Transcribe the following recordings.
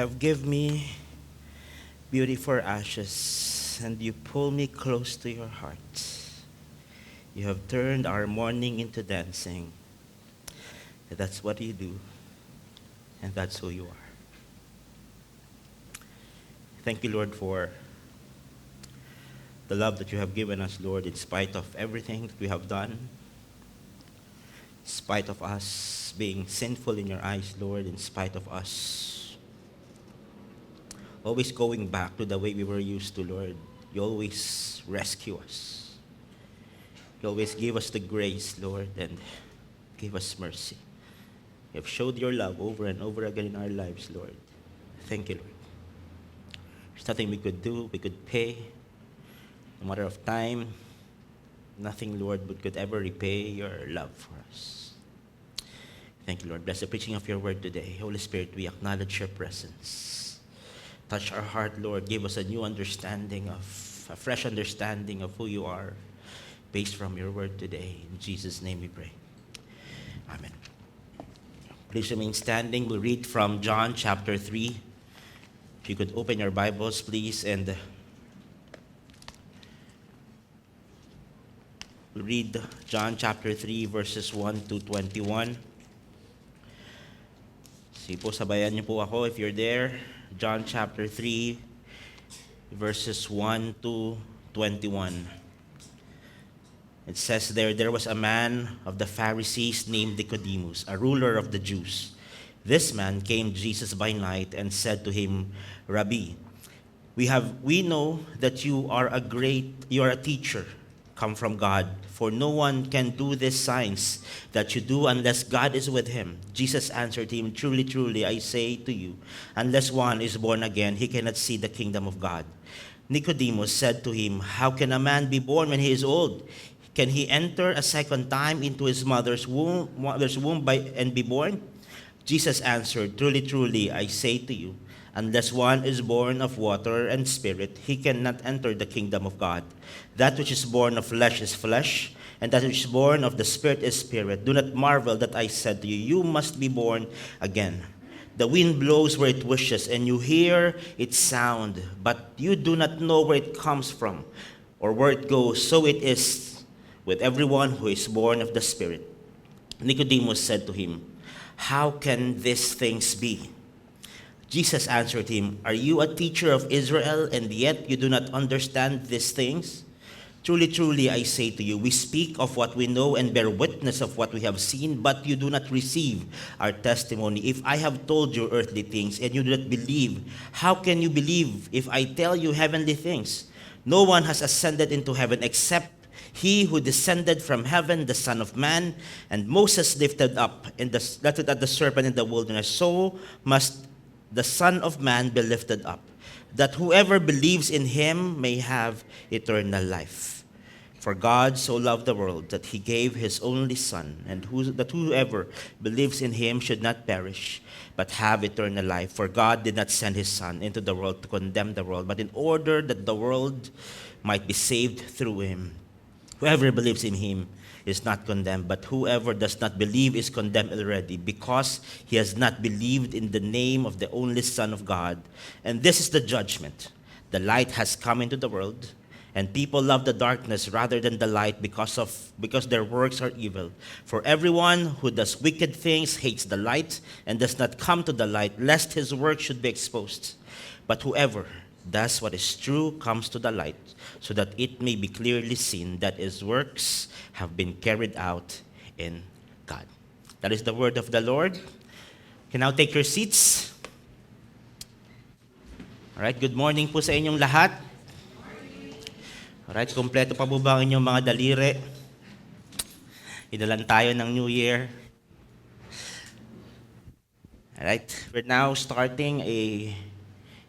have given me beauty for ashes, and you pull me close to your heart. You have turned our mourning into dancing. That's what you do, and that's who you are. Thank you, Lord, for the love that you have given us, Lord, in spite of everything that we have done, in spite of us being sinful in your eyes, Lord, in spite of us always going back to the way we were used to, Lord. You always rescue us. You always give us the grace, Lord, and give us mercy. You have showed your love over and over again in our lives, Lord. Thank you, Lord. There's nothing we could do, we could pay. No matter of time, nothing, Lord, could ever repay your love for us. Thank you, Lord. Bless the preaching of your word today. Holy Spirit, we acknowledge your presence. Touch our heart, Lord. Give us a new understanding a fresh understanding of who you are, based from your word today. In Jesus' name we pray. Amen. Please remain standing. We'll read from John chapter 3. If you could open your Bibles, please, and we'll read John chapter 3, verses 1 to 21. Sige po, sabayan niyo po ako if you're there. John chapter 3, verses 1 to 21. It says there was a man of the Pharisees named Nicodemus, a ruler of the Jews. This man came to Jesus by night and said to him, Rabbi, we know that you are a teacher come from God, for no one can do these signs that you do unless God is with him. Jesus answered him, Truly, truly, I say to you, unless one is born again, he cannot see the kingdom of God. Nicodemus said to him, How can a man be born when he is old? Can he enter a second time into his mother's womb and be born? Jesus answered, Truly, truly, I say to you, unless one is born of water and spirit, he cannot enter the kingdom of God. That which is born of flesh is flesh, and that which is born of the spirit is spirit. Do not marvel that I said to you, you must be born again. The wind blows where it wishes, and you hear its sound, but you do not know where it comes from or where it goes. So it is with everyone who is born of the Spirit. Nicodemus said to him, How can these things be? Jesus answered him, Are you a teacher of Israel, and yet you do not understand these things? Truly, truly, I say to you, we speak of what we know and bear witness of what we have seen, but you do not receive our testimony. If I have told you earthly things and you do not believe, how can you believe if I tell you heavenly things? No one has ascended into heaven except he who descended from heaven, the Son of Man. And Moses lifted up the serpent in the wilderness. So must the Son of Man be lifted up, that whoever believes in him may have eternal life. For God so loved the world that he gave his only Son, and that whoever believes in him should not perish, but have eternal life. For God did not send his Son into the world to condemn the world, but in order that the world might be saved through him. Whoever believes in him is not condemned, but whoever does not believe is condemned already, because he has not believed in the name of the only Son of God. And this is the judgment. The light has come into the world, and people love the darkness rather than the light because their works are evil. For everyone who does wicked things hates the light and does not come to the light, lest his work should be exposed. But whoever does what is true comes to the light, so that it may be clearly seen that his works have been carried out in God. That is the word of the Lord. You can now take your seats. Alright, good morning po sa inyong lahat. Alright, kompleto pa po ba ang inyong mga daliri? Idalan tayo ng New Year. Alright, we're now starting a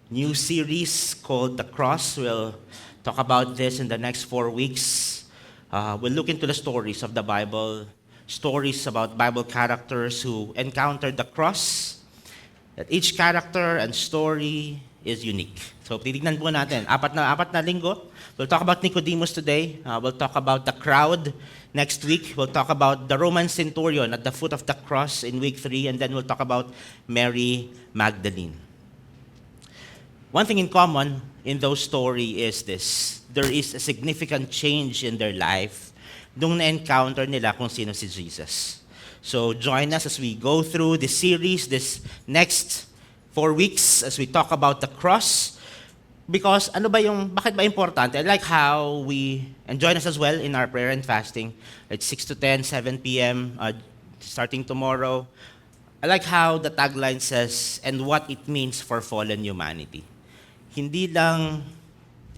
new series called The Cross. We'll talk about this in the next 4 weeks. We'll look into the stories of the Bible, stories about Bible characters who encountered the cross, that each character and story is unique. So, titignan po natin. Apat na linggo. We'll talk about Nicodemus today. We'll talk about the crowd next week. We'll talk about the Roman centurion at the foot of the cross in week 3. And then we'll talk about Mary Magdalene. one thing in common in those story is this. There is a significant change in their life nung na-encounter nila kung sino si Jesus. So join us as we go through this series, this next 4 weeks, as we talk about the cross. Because bakit ba importante? I like how and join us as well in our prayer and fasting at 6 to 10, 7 p.m., starting tomorrow. I like how the tagline says, and what it means for fallen humanity. Hindi lang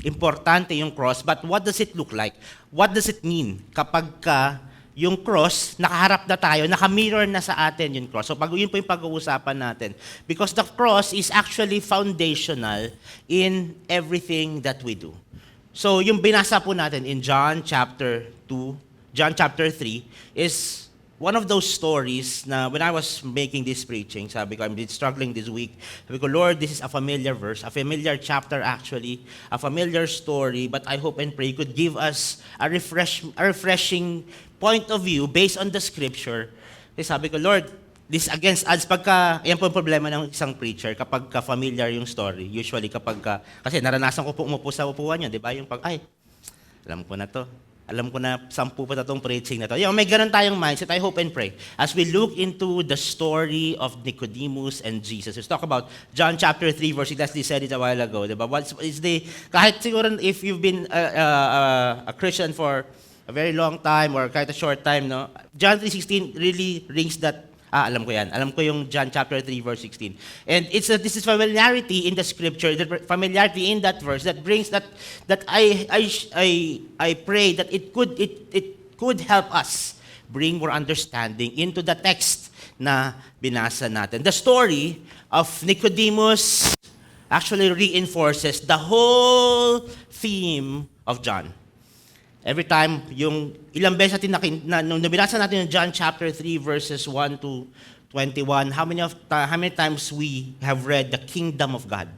importante yung cross, but what does it look like? What does it mean kapag yung cross, nakaharap na tayo, nakamirror na sa atin yung cross. So yun po yung pag-uusapan natin. Because the cross is actually foundational in everything that we do. So yung binasa po natin in John chapter 3 is one of those stories na when I was making this preaching, sabi ko, I'm struggling this week. Sabi ko, Lord, this is a familiar verse, a familiar chapter actually, a familiar story, but I hope and pray you could give us a refreshing point of view based on the scripture. Kasi sabi ko, Lord, this against odds. Yan po yung problema ng isang preacher kapag familiar yung story. Usually kasi naranasan ko po umupo sa upuan niya, di ba? Yung alam ko na to. Alam ko na 10 pa itong preaching na to. May ganun tayong mindset, I hope and pray. As we look into the story of Nicodemus and Jesus. Let's talk about John chapter 3, verse 6. Leslie said it a while ago. Diba? Kahit siguro if you've been a Christian for a very long time or kahit a short time, no? John 3:16 really rings that. Alam ko yan. Alam ko yung John chapter 3, verse 16. And this is familiarity in the scripture, the familiarity in that verse that brings that I pray that it could help us bring more understanding into the text na binasa natin. The story of Nicodemus actually reinforces the whole theme of John. Every time, yung ilang beses nung nabinasa natin yung John chapter 3 verses 1 to 21, how many times we have read the kingdom of God?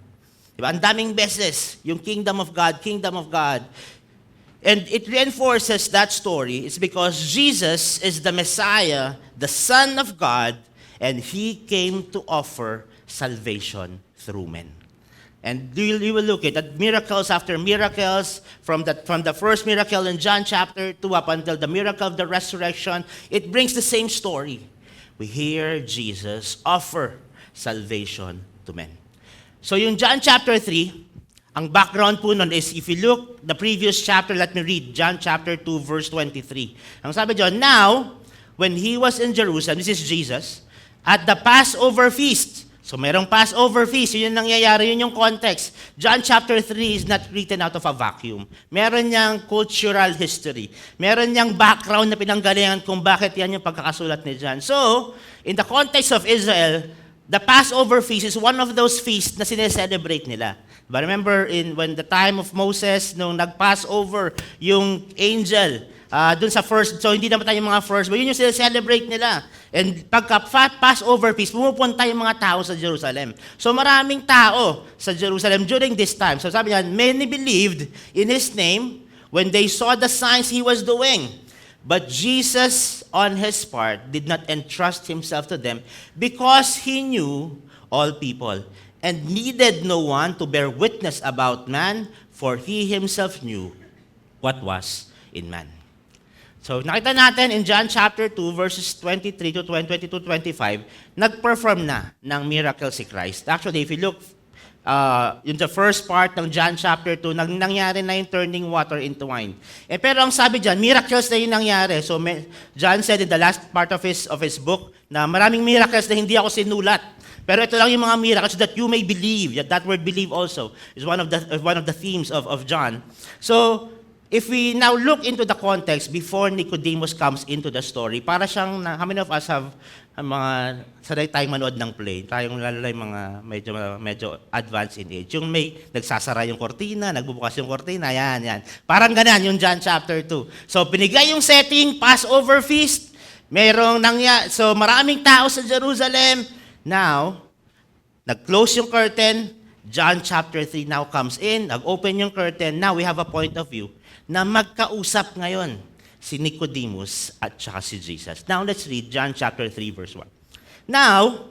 Diba? Ang daming beses, yung kingdom of God, kingdom of God. And it reinforces that story. It's because Jesus is the Messiah, the Son of God, and He came to offer salvation through men. And you will look at miracles after miracles, from the first miracle in John chapter 2 up until the miracle of the resurrection. It brings the same story. We hear Jesus offer salvation to men. So yung John chapter 3, ang background po nun is, if you look the previous chapter, let me read, John chapter 2 verse 23. Ang sabi dyan, now, when He was in Jerusalem, this is Jesus, at the Passover feast. So merong Passover feast, yun yung nangyayari, yun yung context. John chapter 3 is not written out of a vacuum. Meron niyang cultural history. Meron niyang background na pinanggalingan kung bakit yan yung pagkakasulat ni John. So, in the context of Israel, the Passover feast is one of those feasts na sineselebrate nila. But remember, when the time of Moses, nung nag-Passover yung angel, dun sa first, so hindi naman tayo mga first, but yun yung celebrate nila. And pagka Passover feast, pumupunta yung mga tao sa Jerusalem. So maraming tao sa Jerusalem during this time. So sabi niya, many believed in His name when they saw the signs He was doing. But Jesus, on His part, did not entrust Himself to them because He knew all people and needed no one to bear witness about man, for He Himself knew what was in man. So nakita natin in John chapter 2 verses 23 to 22-25, nag-perform na ng miracle si Christ. Actually, if you look in the first part ng John chapter 2, nangyari na yung turning water into wine. Pero ang sabi dyan, miracles na yung nangyari. So John said in the last part of his book na maraming miracles na hindi ako sinulat. Pero ito lang yung mga miracles that you may believe. That word believe also is one of the themes of John. So if we now look into the context before Nicodemus comes into the story, para siyang, how many of us have sanay tayong manood ng play? Tayong lalo yung mga medyo advanced in age. Yung may nagsasara yung kortina, nagbubukas yung kortina, yan. Parang ganyan yung John chapter 2. So pinigay yung setting, Passover feast, so maraming tao sa Jerusalem. Now, nag-close yung curtain, John chapter 3 now comes in, nag-open yung curtain, now we have a point of view na magkausap ngayon si Nicodemus at saka si Jesus. Now let's read John chapter 3 verse 1. Now,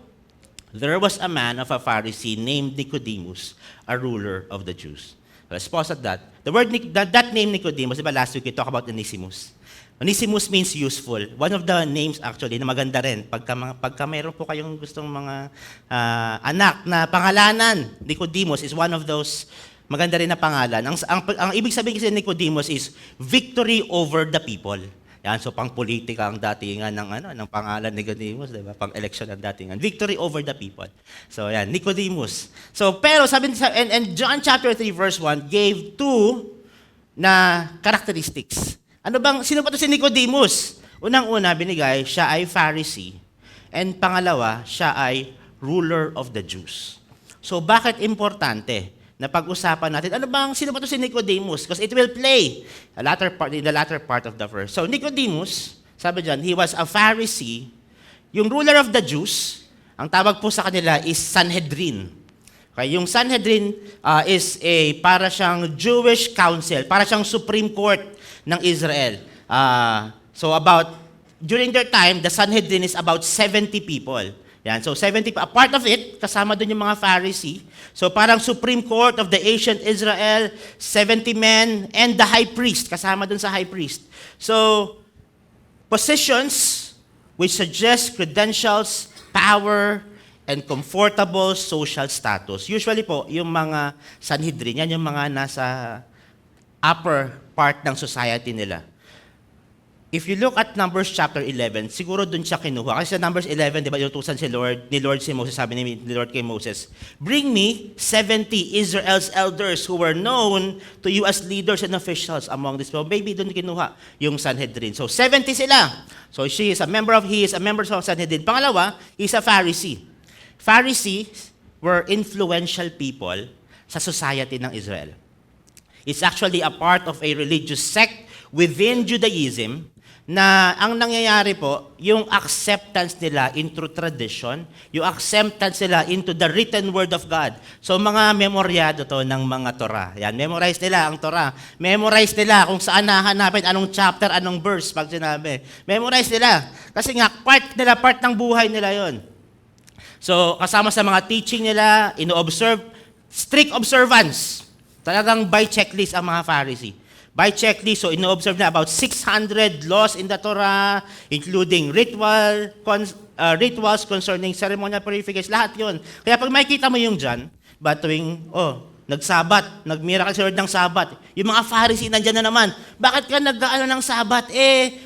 there was a man of a Pharisee named Nicodemus, a ruler of the Jews. Let's pause at that. The word that name Nicodemus, diba last week we talked about Onesimus. Onesimus means useful. One of the names actually na maganda rin, pagka mayroon po kayong gustong mga anak na pangalanan, Nicodemus is one of those maganda rin na pangalan. Ang ibig sabihin kasi Nicodemus is victory over the people. Yan, so pang-politika ang datingan ng pangalan ni Nicodemus, di ba? Pang-election ang datingan. Victory over the people. So yan, Nicodemus. So pero sabi and John chapter 3 verse 1 gave two na characteristics. Sino pa to si Nicodemus? Unang-una binigay, siya ay Pharisee. And pangalawa, siya ay ruler of the Jews. So bakit importante na pag-usapan natin, sino ba to si Nicodemus? Because it will play in the latter part of the verse. So Nicodemus, sabi dyan, he was a Pharisee. Yung ruler of the Jews, ang tawag po sa kanila is Sanhedrin. Okay, yung Sanhedrin is para siyang Jewish council, para siyang Supreme Court ng Israel. During their time, the Sanhedrin is about 70 people. Yan. So 70, a part of it, kasama dun yung mga Pharisee. So parang Supreme Court of the ancient Israel, 70 men, and the high priest, kasama dun sa high priest. So, positions which suggest credentials, power, and comfortable social status. Usually po, yung mga Sanhedrin, yan yung mga nasa upper part ng society nila. If you look at Numbers chapter 11, siguro dun siya kinuha. Kasi sa Numbers 11, di ba, inutusan ni Lord si Moses, sabi ni Lord kay Moses, bring me 70 Israel's elders who were known to you as leaders and officials among this people. Maybe dun kinuha yung Sanhedrin. So 70 sila. So he is a member of Sanhedrin. Pangalawa, he's a Pharisee. Pharisees were influential people sa society ng Israel. It's actually a part of a religious sect within Judaism na ang nangyayari po, yung acceptance nila into tradition, yung acceptance nila into the written word of God. So mga memoryado to ng mga Torah. Yan, memorize nila ang Torah. Memorize nila kung saan nahanapin, anong chapter, anong verse pag sinabi. Memorize nila. Kasi nga, part ng buhay nila yon. So kasama sa mga teaching nila, ino-observe, strict observance. Talagang by checklist ang mga Pharisee. By checklist, so ino-observe na about 600 laws in the Torah, including rituals concerning ceremonial purification, lahat yon. Kaya pag makikita mo yung dyan, nagsabat, nag-miracle si Lord ng sabat, yung mga Pharisee nandyan na naman, bakit ka ng sabat?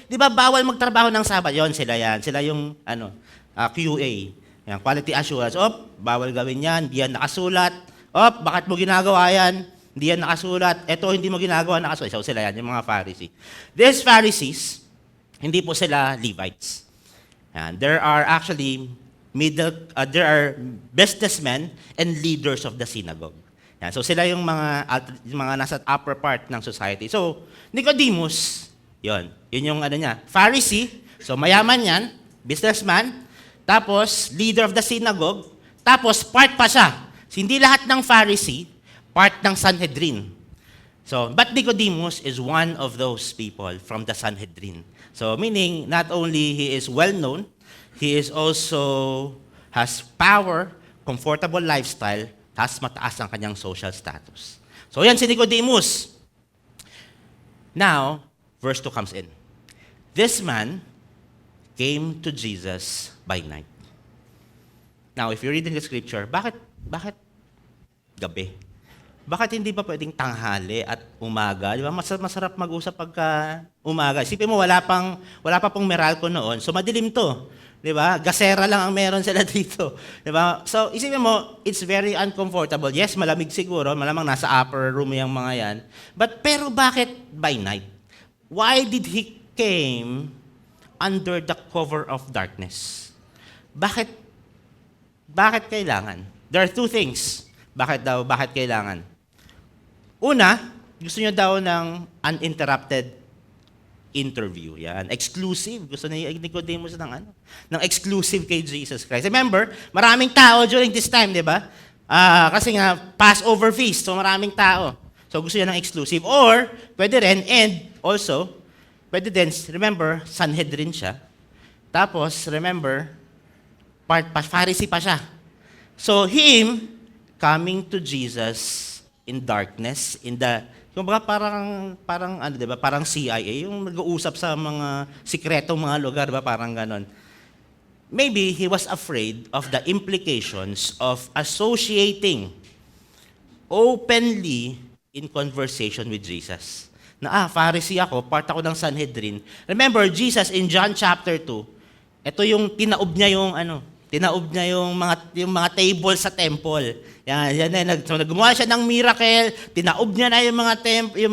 Di ba bawal magtrabaho ng sabat? Yon, sila yan. Sila yung QA, yan, quality assurance. Bawal gawin yan, di yan nakasulat. Bakit mo ginagawa yan? Hindi yan nakasulat. Ito, hindi mo ginagawa nakasulat. So, sila yan, yung mga Pharisee. These Pharisees, hindi po sila Levites. And there are actually there are businessmen and leaders of the synagogue. Yan. So, sila yung mga nasa upper part ng society. So, Nicodemus, yun yung niya. Pharisee, so mayaman yan, businessman, tapos leader of the synagogue, tapos part pa siya. So, hindi lahat ng Pharisee, part ng Sanhedrin. So, but Nicodemus is one of those people from the Sanhedrin. So, meaning, not only he is well-known, he is also has power, comfortable lifestyle, tas mataas ang kanyang social status. So, yan si Nicodemus. Now, verse 2 comes in. This man came to Jesus by night. Now, if you read in the scripture, bakit gabi? Bakit hindi pa pwedeng tanghali at umaga? Di ba? Masarap mag-usap pagka umaga. Isipin mo, wala pa pong Meralco noon. So, madilim to. Di ba? Gasera lang ang meron sila dito. Di ba? So, isipin mo, it's very uncomfortable. Yes, malamig siguro. Malamang nasa upper room yung mga yan. Pero bakit by night? Why did he came under the cover of darkness? Bakit kailangan? There are two things. Bakit kailangan? Una, gusto niya daw ng uninterrupted interview. Yan, exclusive. Gusto ni Nicodemus ng exclusive kay Jesus Christ. Remember, maraming tao during this time, di ba? Kasi nga, Passover feast, so maraming tao. So gusto niya ng exclusive. Or, pwede rin, remember, Sanhedrin siya. Tapos, remember, Pharisee pa siya. So him coming to Jesus in darkness, kumbaga parang ano 'di ba, parang CIA yung nag-uusap sa mga sikretong mga lugar ba, parang ganon. Maybe he was afraid of the implications of associating openly in conversation with Jesus. Pharisee ako, part ako ng Sanhedrin. Remember, Jesus in John chapter 2, ito yung tinaob niya yung mga table sa temple. Gumawa siya ng miracle, tinaob niya na yung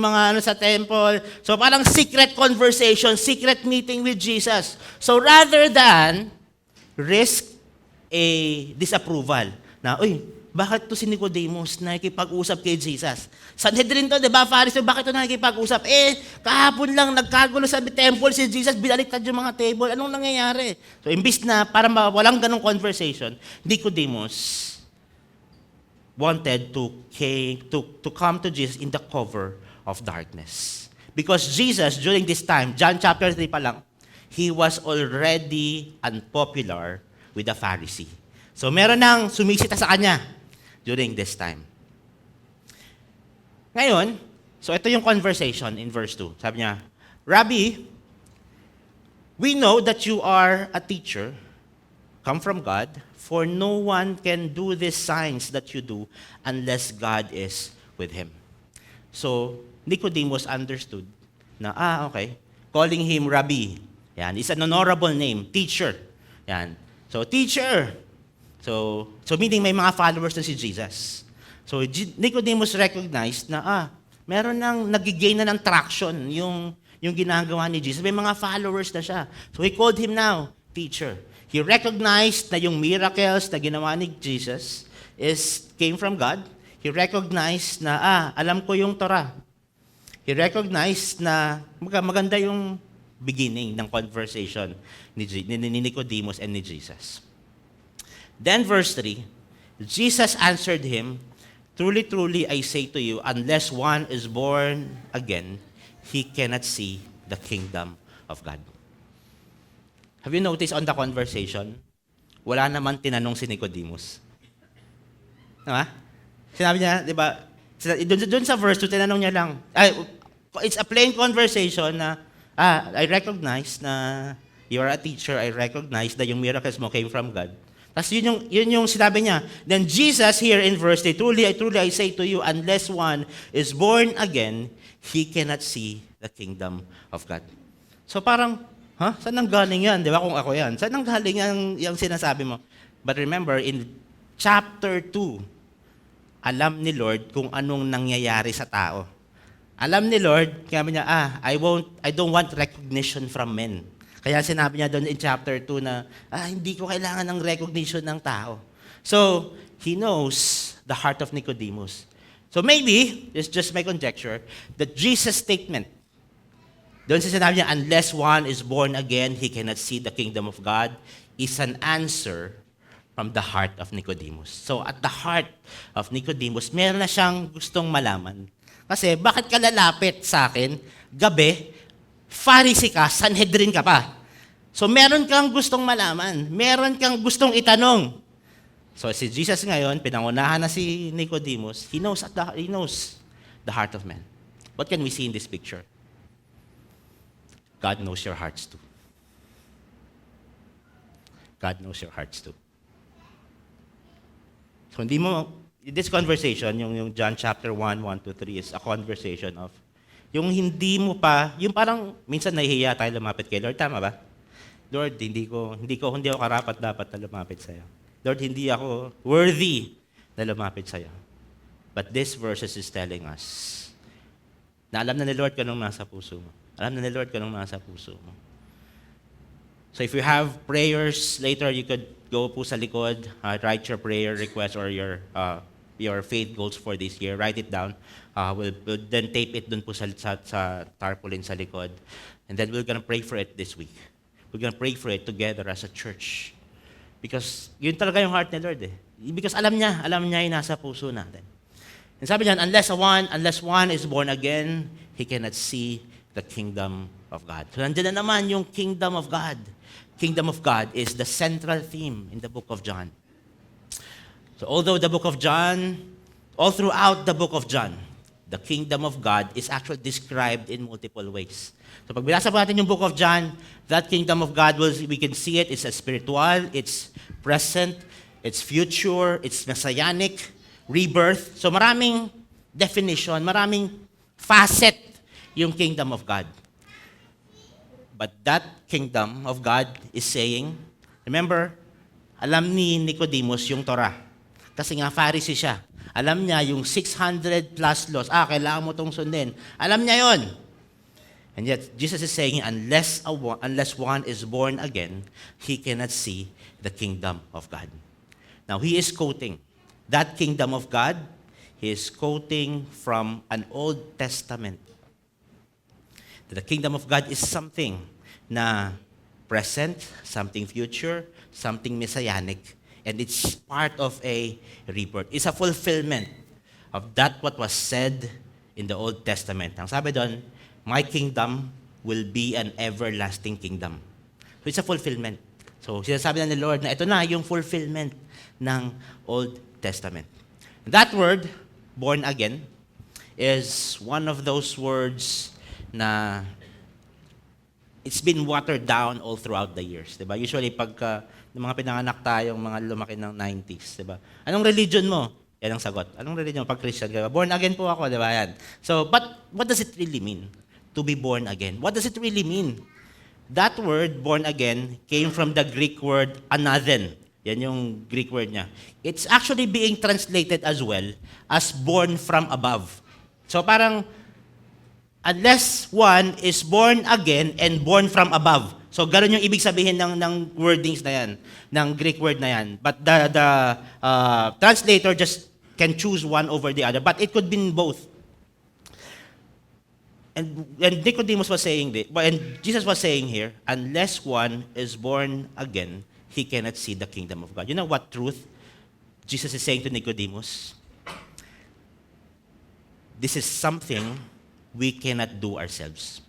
mga sa temple. So parang secret conversation, secret meeting with Jesus. So rather than risk a disapproval. Bakit to si Nicodemus nakikipag-usap kay Jesus? Sanhedrin to, di ba, Pharisee, bakit to nakikipag-usap? Kahapon lang nagkagulo sa temple si Jesus, binaliktad yung mga table. Anong nangyayari? So, imbis na para walang ganong conversation, Nicodemus wanted to come to Jesus in the cover of darkness. Because Jesus, during this time, John chapter 3 pa lang, he was already unpopular with the Pharisee. So meron nang sumisita sa kanya during this time. Ngayon, so ito yung conversation in verse 2. Sabi niya, Rabbi, we know that you are a teacher, come from God, for no one can do these signs that you do unless God is with him. So Nicodemus understood na, okay, calling him Rabbi. Yan, it's an honorable name, teacher. Yan. So, teacher. So meaning may mga followers na si Jesus. So, Nicodemus recognized na, meron nang nagigain na ng traction yung ginagawa ni Jesus. May mga followers na siya. So, he called him now, teacher. He recognized na yung miracles na ginawa ni Jesus came from God. He recognized na, alam ko yung Torah. He recognized na maganda yung beginning ng conversation ni Nicodemus and ni Jesus. Then verse 3, Jesus answered him, truly, truly, I say to you, unless one is born again, he cannot see the kingdom of God. Have you noticed on the conversation, wala naman tinanong si Nicodemus? Diba? Sinabi niya, di ba, doon sa verse 2, tinanong niya lang, it's a plain conversation na, I recognize na you are a teacher. I recognize that yung miracles mo came from God. Tapos yun yung sinabi niya. Then Jesus here in verse 3, truly, I say to you, unless one is born again, he cannot see the kingdom of God. So parang, saan nang galing yan? Di ba kung ako yan? Saan nang galing yung sinasabi mo? But remember, in chapter 2, alam ni Lord kung anong nangyayari sa tao. Alam ni Lord, kaya niya, I don't want recognition from men. Kaya sinabi niya doon in chapter 2 na, hindi ko kailangan ng recognition ng tao. So, he knows the heart of Nicodemus. So maybe, it's just my conjecture, that Jesus' statement, doon sa sinabi niya, unless one is born again, he cannot see the kingdom of God, is an answer from the heart of Nicodemus. So at the heart of Nicodemus, meron na siyang gustong malaman. Kasi, bakit ka lalapit sa akin, gabi, Pharisee ka, Sanhedrin ka pa. So, meron kang gustong malaman. Meron kang gustong itanong. So, si Jesus ngayon, pinangunahan na si Nicodemus. He knows the heart of man. What can we see in this picture? God knows your hearts too. God knows your hearts too. So, this conversation, yung John chapter 1, 1 to 3, is a conversation of, yung hindi mo pa, yung parang, minsan nahihiya tayo lumapit kay Lord, tama ba? Lord, hindi ako karapat dapat na lumapit sa'yo. Lord, hindi ako worthy na lumapit sa'yo. But this verses is telling us, na alam na ni Lord kung anong nasa puso mo. Alam na ni Lord kung anong nasa puso mo. So if you have prayers later, you could go po sa likod, write your prayer request or your faith goals for this year. Write it down. We'll then tape it dun po sa tarpaulin sa likod. And then we're gonna pray for it this week. We're gonna pray for it together as a church. Because yun talaga yung heart ni Lord eh. Because alam niya yung nasa puso natin. And sabi niyan, unless one is born again, he cannot see the kingdom of God. So nandiyan na naman yung kingdom of God. Kingdom of God is the central theme in the book of John. So So although the book of John, all throughout the book of John, the kingdom of God is actually described in multiple ways. So pag binasa po natin yung book of John, that kingdom of God, we can see it, it's a spiritual, it's present, it's future, it's messianic, rebirth. So maraming definition, maraming facet yung kingdom of God. But that kingdom of God is saying, remember, alam ni Nicodemus yung Torah. Kasi nga Pharisee siya. Alam niya yung 600 plus laws. Kailangan mo itong sundin. Alam niya yon. And yet, Jesus is saying, unless one is born again, he cannot see the kingdom of God. Now, he is quoting that kingdom of God. He is quoting from an Old Testament. The kingdom of God is something na present, something future, something messianic, and it's part of a rebirth. It's a fulfillment of that what was said in the Old Testament. Ang sabi doon, my kingdom will be an everlasting kingdom. So it's a fulfillment. So sinasabi na ni Lord na ito na yung fulfillment ng Old Testament. That word, born again, is one of those words na it's been watered down all throughout the years. Diba? Usually, pagka ng mga pinanganak tayong mga lumaki ng 90s, diba? Anong religion mo? Yan ang sagot. Anong religion mo? Pag Christian ka, born again po ako, diba yan? So, but what does it really mean to be born again? What does it really mean? That word, born again, came from the Greek word anathen. Yan yung Greek word niya. It's actually being translated as well as born from above. So parang, unless one is born again and born from above. So, gano'n yung ibig sabihin ng wordings na yan, ng Greek word na yan. But the translator just can choose one over the other. But it could be both. And Nicodemus was saying, and Jesus was saying here, unless one is born again, he cannot see the kingdom of God. You know what truth Jesus is saying to Nicodemus? This is something we cannot do ourselves.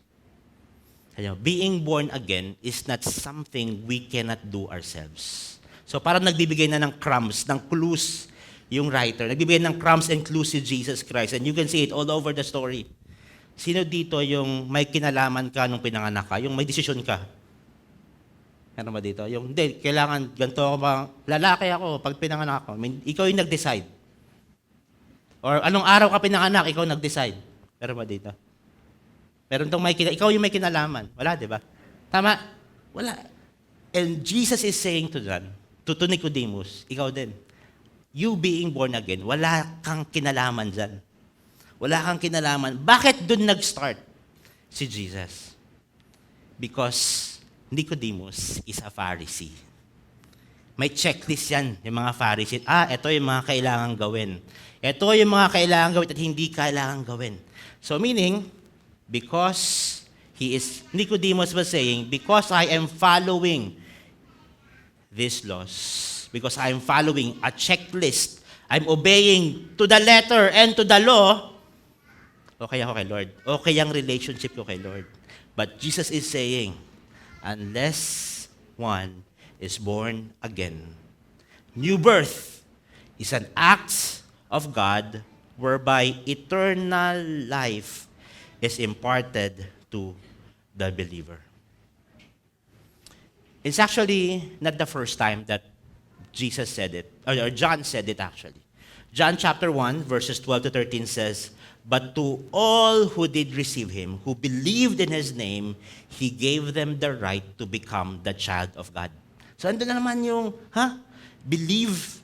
Being born again is not something we cannot do ourselves. So parang nagbibigay na ng crumbs, ng clues yung writer. Nagbibigay ng crumbs and clues si Jesus Christ. And you can see it all over the story. Sino dito yung may kinalaman ka nung pinanganak ka? Yung may desisyon ka? Meron ba dito? Yung, hindi, kailangan, ganito ako ba? Lalaki ako pag pinanganak ako. I mean, ikaw yung nag-decide. Or anong araw ka pinanganak, ikaw nag-decide. Meron ba dito? Meron tong ikaw yung may kinalaman. Wala, di ba? Tama? Wala. And Jesus is saying to Nicodemus, ikaw din, you being born again, wala kang kinalaman dyan. Wala kang kinalaman. Bakit dun nag-start si Jesus? Because Nicodemus is a Pharisee. May checklist yan, yung mga Pharisee. Ito yung mga kailangan gawin. Ito yung mga kailangan gawin at hindi kailangan gawin. So meaning, because Nicodemus was saying, because I am following these laws, because I am following a checklist, I'm obeying to the letter and to the law, okay ako kay Lord. Okay ang relationship ko kay Lord. But Jesus is saying, unless one is born again, new birth is an act of God whereby eternal life is imparted to the believer. It's actually not the first time that Jesus said it, or John said it actually. John chapter 1, verses 12 to 13 says, but to all who did receive him, who believed in his name, he gave them the right to become the child of God. So, ando na naman yung, believe,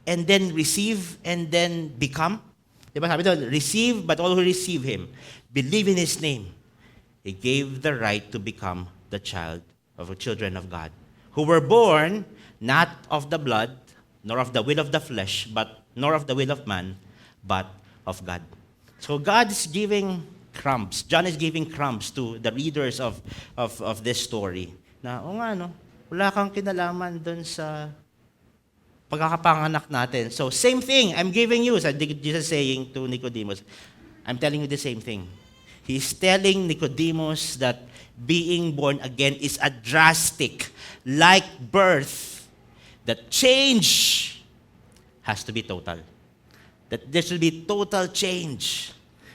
and then receive, and then become. Diba sabi doon, receive, but all who receive him, believe in his name, he gave the right to become the child of the children of God, who were born not of the blood, nor of the will of the flesh, nor of the will of man, but of God. So God is giving crumbs. John is giving crumbs to the readers of this story. Na, wala kang kinalaman dun sa pagkakapanganak natin. So same thing, I'm giving you, as Jesus saying to Nicodemus, I'm telling you the same thing. He's telling Nicodemus that being born again is a drastic, like birth, that change has to be total. That there should be total change.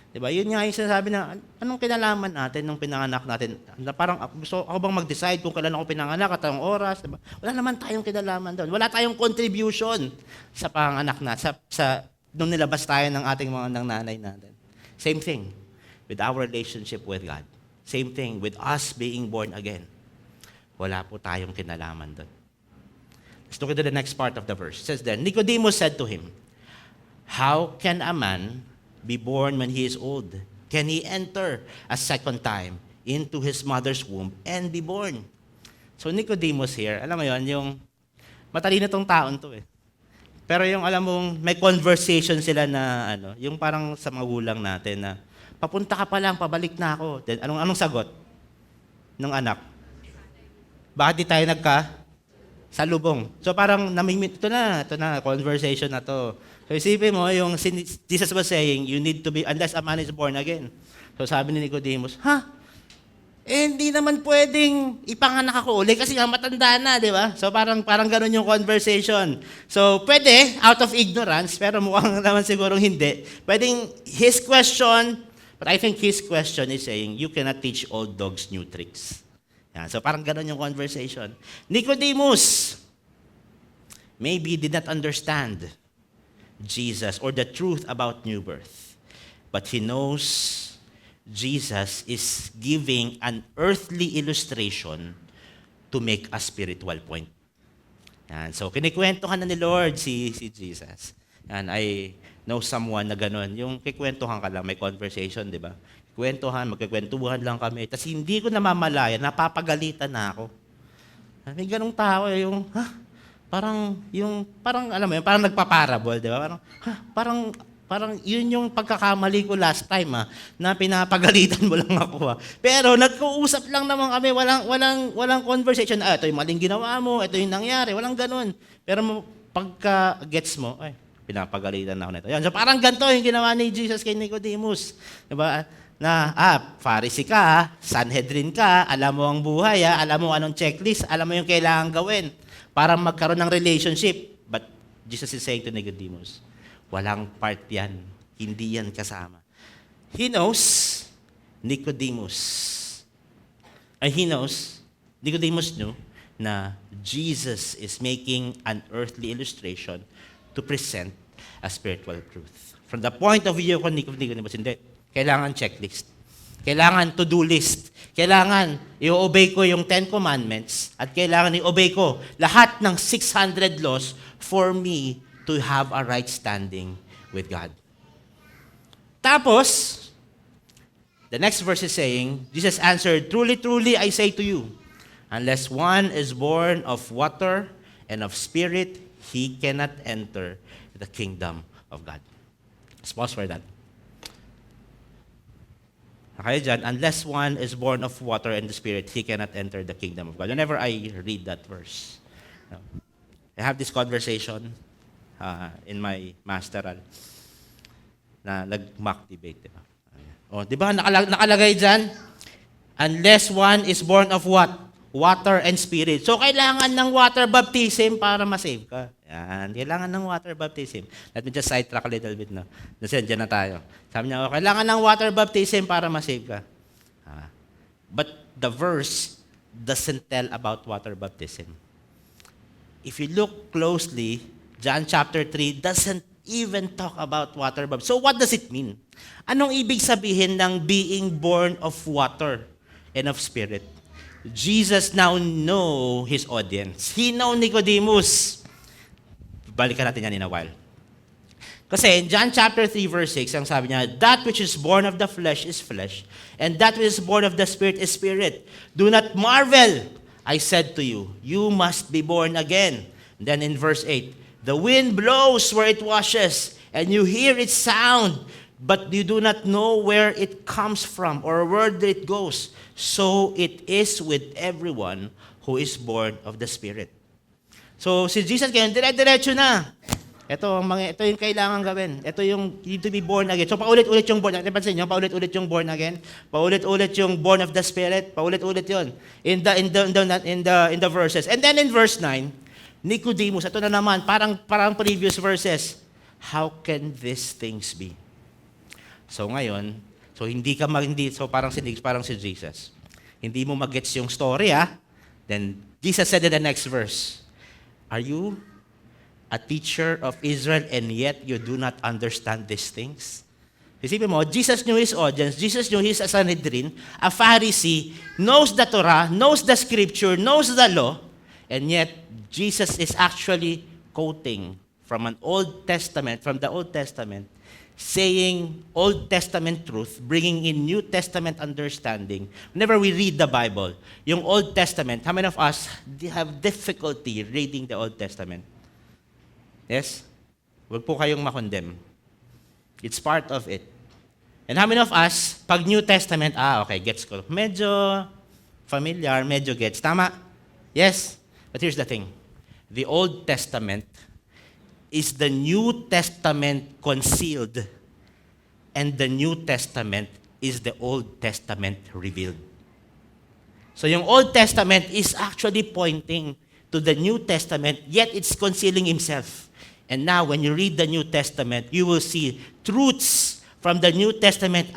Diba? Yun nga yung sinasabi na, anong kinalaman natin nung pinanganak natin? Na parang, gusto ako bang mag-decide kung kailan ako pinanganak at anong oras? Diba? Wala naman tayong kinalaman doon. Wala tayong contribution sa panganak na, nung nilabas tayo ng ating mga nanay natin. Same thing with our relationship with God. Same thing with us being born again. Wala po tayong kinalaman doon. Let's look at the next part of the verse. It says there, Nicodemus said to him, "How can a man be born when he is old? Can he enter a second time into his mother's womb and be born?" So Nicodemus here, alam mo yon, yung matalino tong taon to eh. Pero yung alam mong may conversation sila na yung parang sa magulang natin na papunta ka pa lang, pabalik na ako. Then anong sagot ng anak? Bakit di tayo salubong? So parang ito na, conversation na to. So isipin mo, yung Jesus was saying, you need to be, unless a man is born again. So sabi ni Nicodemus, hindi naman pwedeng ipanganak ako uli kasi nga matanda na, di ba? So parang ganun yung conversation. So pwede, out of ignorance, pero mukhang naman sigurong hindi. Pwedeng his question, but I think his question is saying, you cannot teach old dogs new tricks. Yan. So parang ganun yung conversation. Nicodemus maybe did not understand Jesus or the truth about new birth. But he knows Jesus is giving an earthly illustration to make a spiritual point. Yan. So kinikwentuhan na ni Lord si Jesus. Yan, I know someone na gano'n. Yung kikwentuhan ka lang, may conversation, di ba? Magkikwentuhan lang kami. Tapos hindi ko namamalaya, napapagalitan na ako. May ganong tao, parang alam mo yun, parang nagpaparable, di ba? Parang yun yung pagkakamali ko last time, na pinapagalitan mo lang ako, Pero nagkuusap lang naman kami, walang conversation. Ito yung maling ginawa mo, ito yung nangyari, walang ganun. Pero pagka gets mo, pinapagalitan na ako nito. Yan, so parang ganito yung ginawa ni Jesus kay Nicodemus. Di ba? Na, Pharisee ka, Sanhedrin ka, alam mo ang buhay, alam mo anong checklist, alam mo yung kailangan gawin para magkaroon ng relationship. But Jesus is saying to Nicodemus, walang part yan. Hindi yan kasama. Nicodemus knew na Jesus is making an earthly illustration to present a spiritual truth. From the point of view of Nicodemus, hindi. Kailangan checklist. Kailangan to-do list. Kailangan i-obey ko yung 10 commandments at kailangan i-obey ko lahat ng 600 laws for me to have a right standing with God. Tapos, the next verse is saying, Jesus answered, "Truly, truly, I say to you, unless one is born of water and of spirit, he cannot enter the kingdom of God." Let's pause for that. Okay, dyan, unless one is born of water and the Spirit, he cannot enter the kingdom of God. Whenever I read that verse, I have this conversation in my masteral na nag-mock debate. Diba? Diba nakalagay dyan? Unless one is born of what? Water and Spirit. So, kailangan ng water baptism para ma-save ka. Yan. Kailangan ng water baptism. Let me just sidetrack a little bit. Kasi dyan na tayo. Sabi niya, kailangan ng water baptism para ma-save ka. But the verse doesn't tell about water baptism. If you look closely, John chapter 3 doesn't even talk about water baptism. So what does it mean? Anong ibig sabihin ng being born of water and of Spirit? Jesus now know his audience. He know Nicodemus. Balikan natin yan in a while. Kasi in John chapter 3 verse 6, ang sabi niya, that which is born of the flesh is flesh, and that which is born of the Spirit is spirit. Do not marvel, I said to you, you must be born again. And then in verse 8, the wind blows where it washes, and you hear its sound, but you do not know where it comes from or where it goes. So it is with everyone who is born of the Spirit. So si Jesus kaya dire-diretso na. Ito yung kailangan gawin. Ito yung you need to be born again. So paulit-ulit yung born again. Napansin niyo, paulit-ulit yung born again. Paulit-ulit yung born of the Spirit. Paulit-ulit 'yon. In the verses. And then in verse 9, Nicodemus, ito na naman, parang previous verses. How can these things be? So ngayon, parang si Jesus. Hindi mo magets yung story, Then Jesus said in the next verse, are you a teacher of Israel and yet you do not understand these things? Isipin mo, Jesus knew his audience, Jesus knew his Sanhedrin, a Pharisee, knows the Torah, knows the scripture, knows the law, and yet Jesus is actually quoting from the Old Testament, saying Old Testament truth, bringing in New Testament understanding. Whenever we read the Bible, yung Old Testament, how many of us have difficulty reading the Old Testament? Yes? Huwag po kayong makondem. It's part of it. And how many of us, pag New Testament, okay, gets ko. Medyo familiar, medyo gets. Tama? Yes? But here's the thing. The Old Testament is the New Testament concealed, and the New Testament is the Old Testament revealed. So yung Old Testament is actually pointing to the New Testament, yet it's concealing himself. And now when you read the New Testament, you will see truths from the New Testament.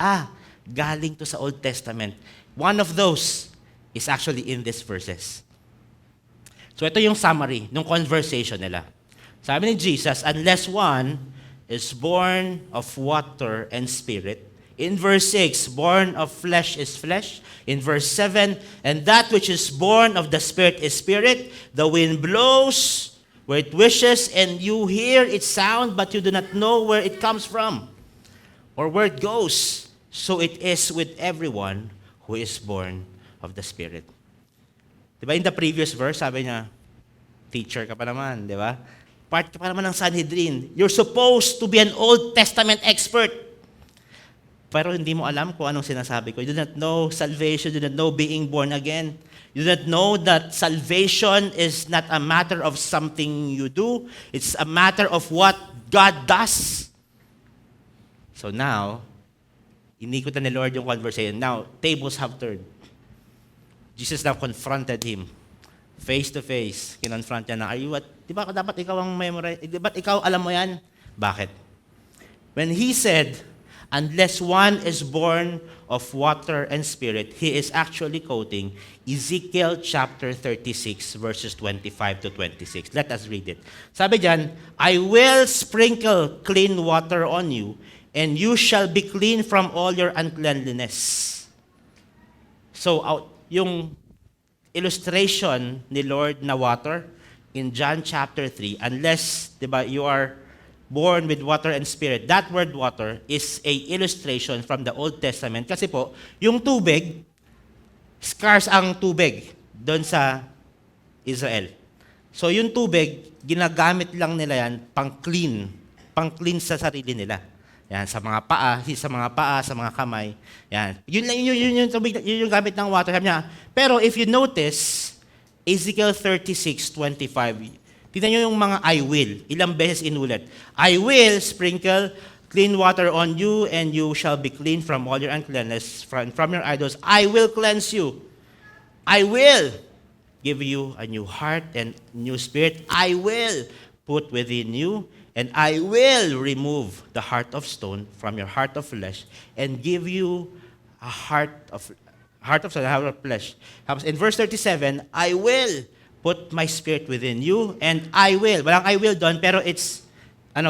Galing to sa Old Testament. One of those is actually in these verses. So ito yung summary ng conversation nila. Sabi ni Jesus, unless one is born of water and spirit. In verse 6, born of flesh is flesh. In verse 7, and that which is born of the Spirit is spirit. The wind blows where it wishes, and you hear its sound, but you do not know where it comes from or where it goes. So it is with everyone who is born of the Spirit. Diba in the previous verse, sabi niya, teacher ka pa naman, di ba? Part ka pa naman ng Sanhedrin. You're supposed to be an Old Testament expert. Pero hindi mo alam kung anong sinasabi ko. You do not know salvation, you do not know being born again. You do not know that salvation is not a matter of something you do. It's a matter of what God does. So now, inikot na ni Lord yung conversation. Now, tables have turned. Jesus now confronted him. Face to face. Kinonfront niya na, di ba dapat ikaw ang memorize? Di ba ikaw alam mo yan? Bakit? When he said, unless one is born of water and spirit, he is actually quoting Ezekiel chapter 36, verses 25 to 26. Let us read it. Sabi diyan, I will sprinkle clean water on you, and you shall be clean from all your uncleanliness. So, yung illustration ni Lord na water, in John chapter 3, unless, di ba, you are born with water and spirit. That word water is a illustration from the Old Testament. Kasi po, yung tubig, scarce ang tubig doon sa Israel. So yung tubig, ginagamit lang nila yan pang-clean sa sarili nila. Yan, sa mga paa, sa mga kamay. Yan. Yun yung tubig, yun yung gamit ng water. Sabi niya, pero if you notice, Ezekiel 36:25, tignan nyo yung mga I will. Ilang beses inulit. I will sprinkle clean water on you, and you shall be clean from all your uncleanness, from your idols. I will cleanse you. I will give you a new heart and new spirit. I will put within you, and I will remove the heart of stone from your heart of flesh, and give you a heart of flesh. In verse 37, I will put my spirit within you, and I will. Walang I will doon, pero it's,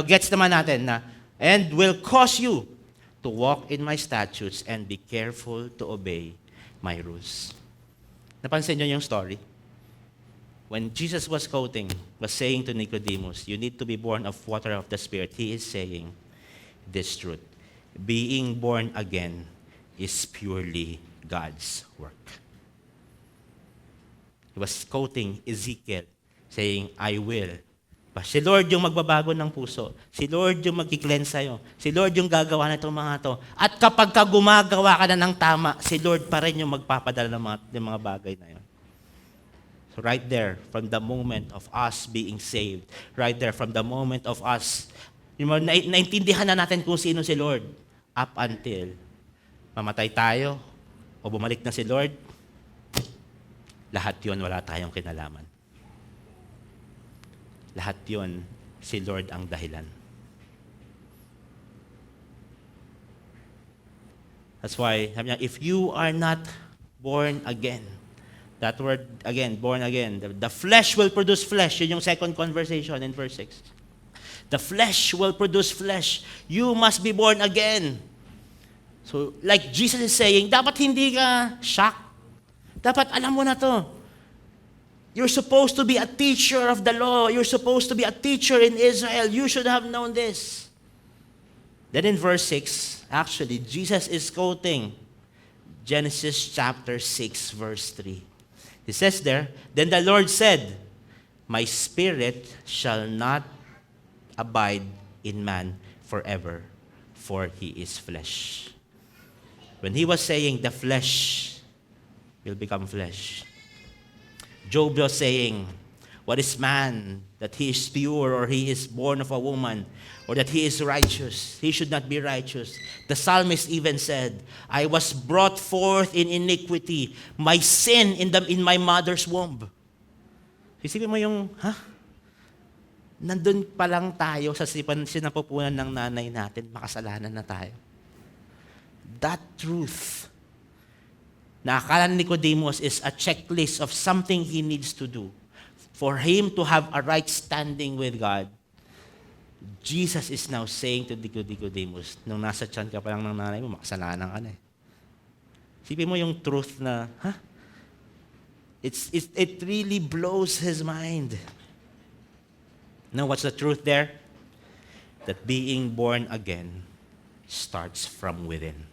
gets naman natin na, and will cause you to walk in my statutes and be careful to obey my rules. Napansin niyo yung story? When Jesus was saying to Nicodemus, you need to be born of water of the Spirit, he is saying this truth. Being born again is purely God's work. He was quoting Ezekiel, saying, I will. Si Lord yung magbabago ng puso. Si Lord yung mag-cleanse sa'yo. Si Lord yung gagawa na itong mga to. At kapag ka gumagawa ka na ng tama, si Lord pa rin yung magpapadala ng mga bagay na yun. So right there, from the moment of us being saved, right there, from the moment of us, naintindihan na natin kung sino si Lord, up until mamatay tayo, o bumalik na si Lord, lahat yun wala tayong kinalaman. lahat yon si Lord ang dahilan. That's why, sabi niya, if you are not born again, that word again, born again, the flesh will produce flesh. Yun yung second conversation in verse 6. The flesh will produce flesh. You must be born again. So, like Jesus is saying, dapat hindi ka shocked. Dapat alam mo na to. You're supposed to be a teacher of the law. You're supposed to be a teacher in Israel. You should have known this. Then in verse 6, actually, Jesus is quoting Genesis chapter 6, verse 3. He says there, then the Lord said, my spirit shall not abide in man forever, for he is flesh. When he was saying the flesh will become flesh, Job was saying, what is man that he is pure or he is born of a woman or that he is righteous? He should not be righteous. The psalmist even said, I was brought forth in iniquity, my sin in my mother's womb. Isipin mo yung, nandun pa lang tayo sa sinapupunan ng nanay natin, makasalanan na tayo. That truth na akala ni Nicodemus is a checklist of something he needs to do for him to have a right standing with God. Jesus is now saying to Nicodemus, nung nasa tiyan ka pa lang ng nanay mo, makasalanan ka na eh. Sipin mo yung truth na, it really blows his mind. Now, what's the truth there? That being born again starts from within.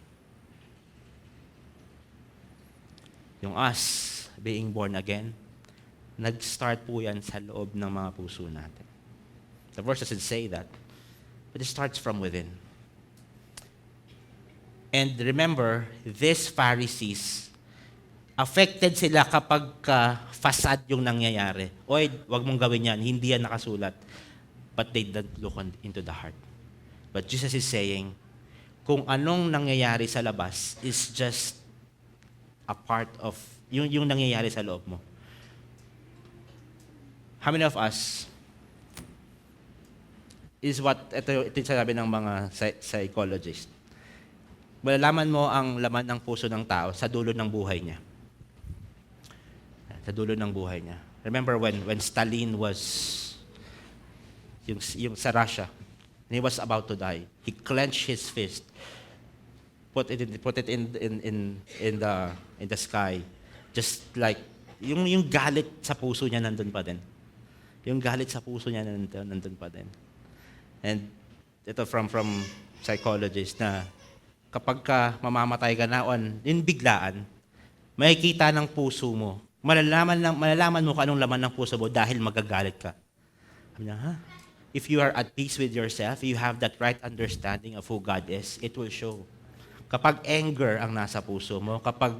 Yung us, being born again, nag-start po yan sa loob ng mga puso natin. The verse doesn't say that, but it starts from within. And remember, these Pharisees, affected sila kapag fasad yung nangyayari. Oy, wag mong gawin yan, hindi yan nakasulat. But they don't look into the heart. But Jesus is saying, kung anong nangyayari sa labas is just a part of yung nangyayari sa loob mo. How many of us is ito yung sabi ng mga psychologists. Malalaman mo ang laman ng puso ng tao sa dulo ng buhay niya. Sa dulo ng buhay niya. Remember when Stalin was yung sa Russia, and he was about to die. He clenched his fist, put it in the sky, just like yung galit sa puso niya nandun pa din. Yung galit sa puso niya nandun pa din. And ito from psychologists na kapag ka mamamatay ka na in biglaan, makikita ng puso mo. Malalaman mo kung anong laman ng puso mo dahil magagalit ka. Sabi niya, if you are at peace with yourself, you have that right understanding of who God is, it will show. Kapag anger ang nasa puso mo, kapag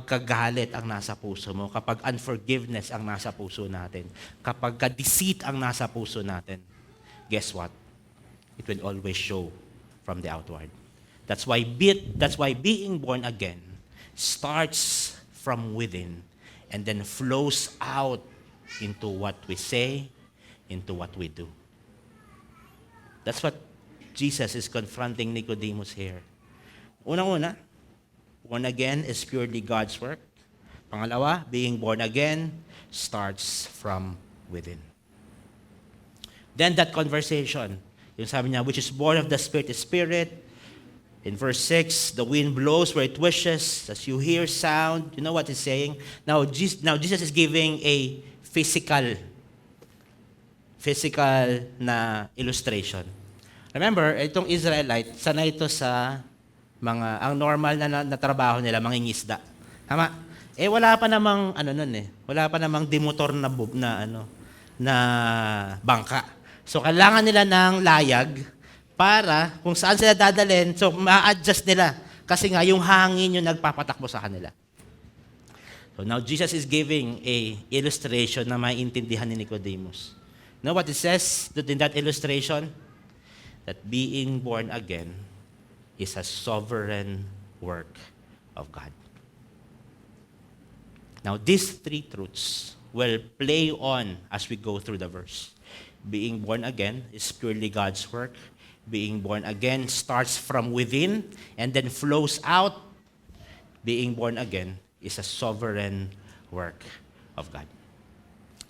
kagalit ang nasa puso mo, kapag unforgiveness ang nasa puso natin, kapag deceit ang nasa puso natin, guess what? It will always show from the outward. That's why being born again starts from within and then flows out into what we say, into what we do. That's what Jesus is confronting Nicodemus here. Unang-una, born again is purely God's work. Pangalawa, being born again starts from within. Then that conversation, yung sabi niya, which is born of the Spirit is Spirit. In verse 6, the wind blows where it wishes, as you hear sound. You know what he's saying? Now Jesus is giving a physical na illustration. Remember, itong Israelite, sanay ito sa ang normal na trabaho nila, mangingisda. Tama? Wala pa namang wala pa namang demotor na bangka. So kailangan nila ng layag para kung saan sila dadalhin, so ma-adjust nila kasi nga yung hangin yung nagpapatakbo sa kanila. So now Jesus is giving a illustration na maiintindihan ni Nicodemus. Know what it says in that illustration? That being born again is a sovereign work of God. Now, these three truths will play on as we go through the verse. Being born again is purely God's work. Being born again starts from within and then flows out. Being born again is a sovereign work of God.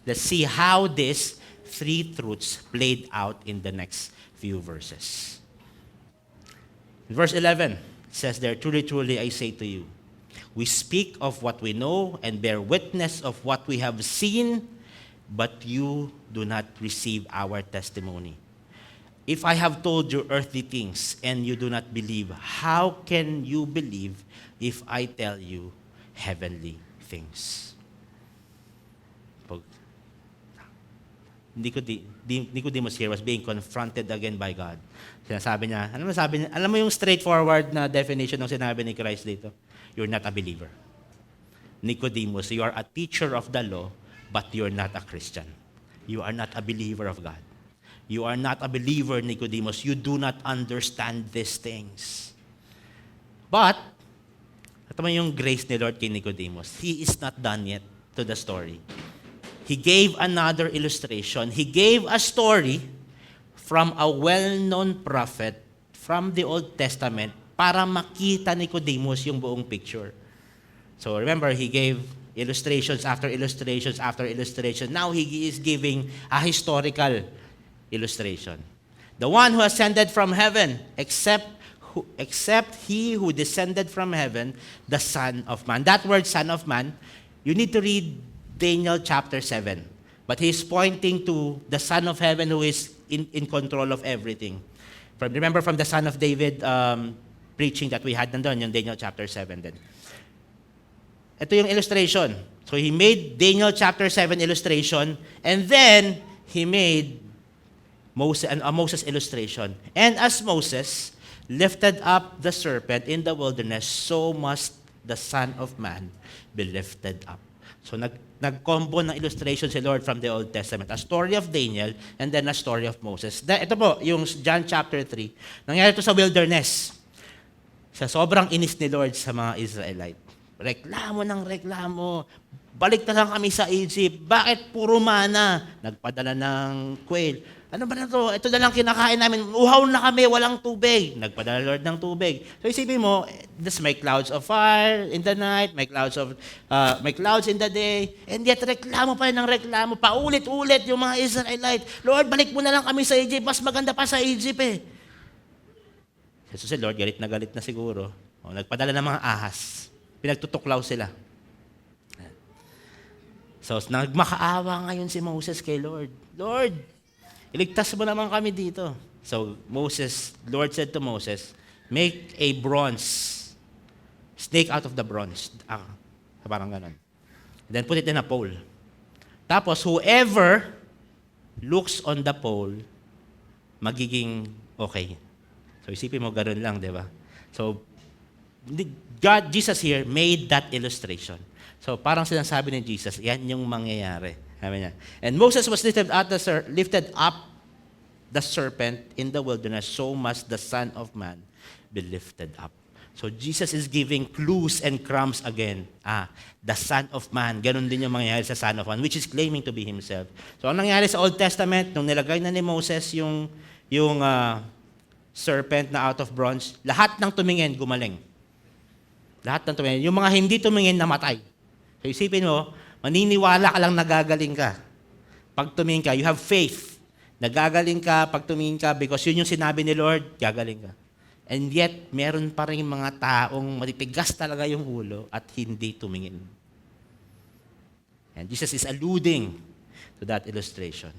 Let's see how these three truths played out in the next few verses. In verse 11, it says there, "Truly, truly, I say to you, we speak of what we know and bear witness of what we have seen, but you do not receive our testimony. If I have told you earthly things and you do not believe, how can you believe if I tell you heavenly things?" Nicodemus here was being confronted again by God. Sinasabi niya, alam mo yung straightforward na definition ng sinabi ni Christ dito? You're not a believer. Nicodemus, you are a teacher of the law, but you're not a Christian. You are not a believer of God. You are not a believer, Nicodemus. You do not understand these things. But, ito mo yung grace ni Lord kay Nicodemus. He is not done yet to the story. He gave another illustration. He gave a story from a well-known prophet from the Old Testament para makita Nicodemus yung buong picture. So remember, he gave illustrations after illustrations after illustration. Now he is giving a historical illustration. The one who ascended from heaven, except he who descended from heaven, the Son of Man. That word, Son of Man, you need to read Daniel chapter 7. But he's pointing to the Son of Heaven who is in control of everything. Remember from the Son of David preaching that we had nandun, yung Daniel chapter 7 din. Ito yung illustration. So he made Daniel chapter 7 illustration, and then he made a Moses illustration. And as Moses lifted up the serpent in the wilderness, so must the Son of Man be lifted up. So nag-combo ng illustration si Lord from the Old Testament. A story of Daniel and then a story of Moses. Ito po, yung John chapter 3. Nangyari ito sa wilderness. Sa sobrang inis ni Lord sa mga Israelite. Reklamo ng reklamo. Balik na lang kami sa Egypt. Bakit puro mana? Nagpadala ng quail. Ano ba na to? Ito na lang kinakain namin. Uhaw na kami, walang tubig. Nagpadala Lord ng tubig. So isipin mo, this may clouds of fire in the night, may clouds in the day, and yet reklamo pa rin ng reklamo. Paulit-ulit yung mga Israelite. Lord, balik mo na lang kami sa Egypt. Mas maganda pa sa Egypt eh. So si Lord, galit na siguro. Nagpadala ng mga ahas. Pinagtutuklaw sila. So nagmakaawa ngayon si Moses kay Lord. Lord, iligtas mo naman kami dito. So Lord said to Moses, make a bronze snake out of the bronze. Parang ganon. Then put it in a pole. Tapos whoever looks on the pole, magiging okay. So isipin mo ganon lang, di ba? So Jesus here made that illustration. So parang sinasabi ni Jesus, yan yung mangyayari. Sabi niya. And Moses was lifted up the serpent in the wilderness, so must the Son of Man be lifted up. So Jesus is giving clues and crumbs again. The Son of Man, ganun din yung mangyayari sa Son of Man, which is claiming to be Himself. So ang nangyari sa Old Testament, nung nilagay na ni Moses yung serpent na out of bronze, lahat ng tumingin, gumaling. Lahat ng tumingin. Yung mga hindi tumingin, namatay. So isipin mo, maniniwala ka lang nagagaling ka. Pag tumingin ka, you have faith. Nagagaling ka pag tumingin ka because yun yung sinabi ni Lord, gagaling ka. And yet, meron pa rin mga taong matitigas talaga yung ulo at hindi tumingin. And Jesus is alluding to that illustration.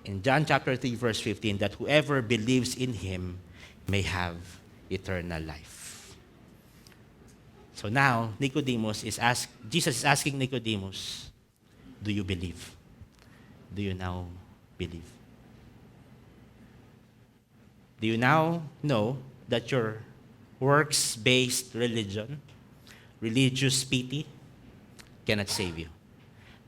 In John chapter 3, verse 15, that whoever believes in Him may have eternal life. So now, Jesus is asking Nicodemus, do you believe? Do you now believe? Do you now know that your works-based religion, religious piety, cannot save you?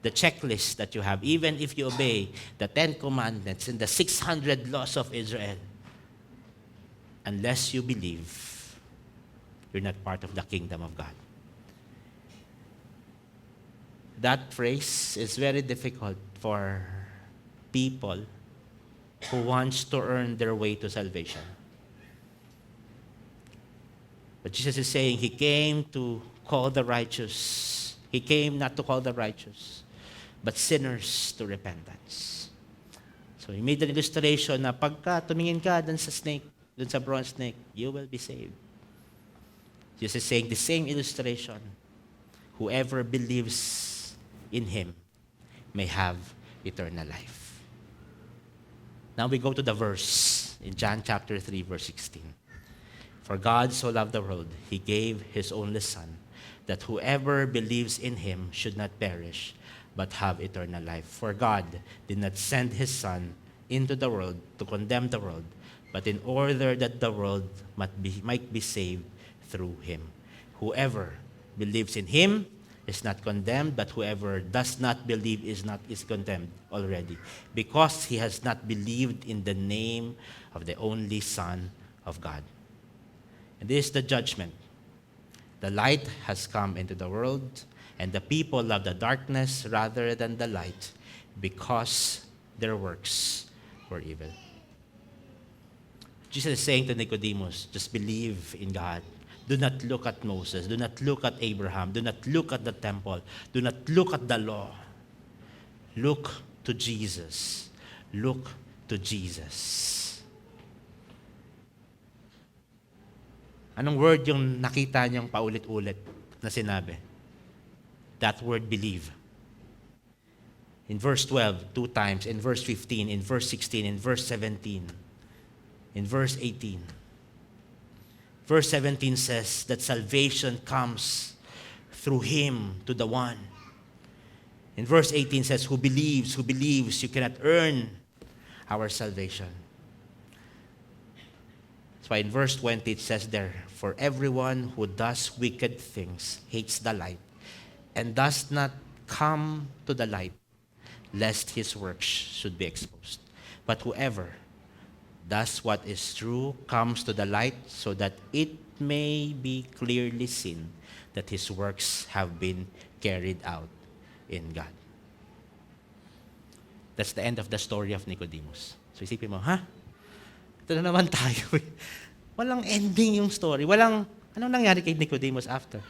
The checklist that you have, even if you obey the 10 Commandments and the 600 laws of Israel, unless you believe, you're not part of the kingdom of God. That phrase is very difficult for people who wants to earn their way to salvation. But Jesus is saying He came to call the righteous. He came not to call the righteous, but sinners to repentance. So He made an illustration na pagka tumingin ka dun sa snake, dun sa bronze snake, you will be saved. Jesus is saying the same illustration. Whoever believes in Him may have eternal life. Now we go to the verse in John chapter 3, verse 16. For God so loved the world, He gave His only Son, that whoever believes in Him should not perish, but have eternal life. For God did not send His Son into the world to condemn the world, but in order that the world might be saved through Him. Whoever believes in Him is not condemned, but whoever does not believe is condemned already, because he has not believed in the name of the only Son of God. And this is the judgment. The light has come into the world, and the people love the darkness rather than the light, because their works were evil. Jesus is saying to Nicodemus, just believe in God. Do not look at Moses. Do not look at Abraham. Do not look at the temple. Do not look at the law. Look to Jesus. Look to Jesus. Anong word yung nakita niyang paulit-ulit na sinabi? That word, believe. In verse 12, 2 times. In verse 15, in verse 16, in verse 17, in verse 18. Verse 17 says that salvation comes through Him to the one. In verse 18 says, who believes, you cannot earn our salvation. That's why in verse 20 it says there, for everyone who does wicked things hates the light and does not come to the light, lest his works should be exposed. But whoever does what is true comes to the light, so that it may be clearly seen that his works have been carried out in God. That's the end of the story of Nicodemus. So isipin mo, ito na naman tayo. Walang ending yung story. Anong nangyari kay Nicodemus after?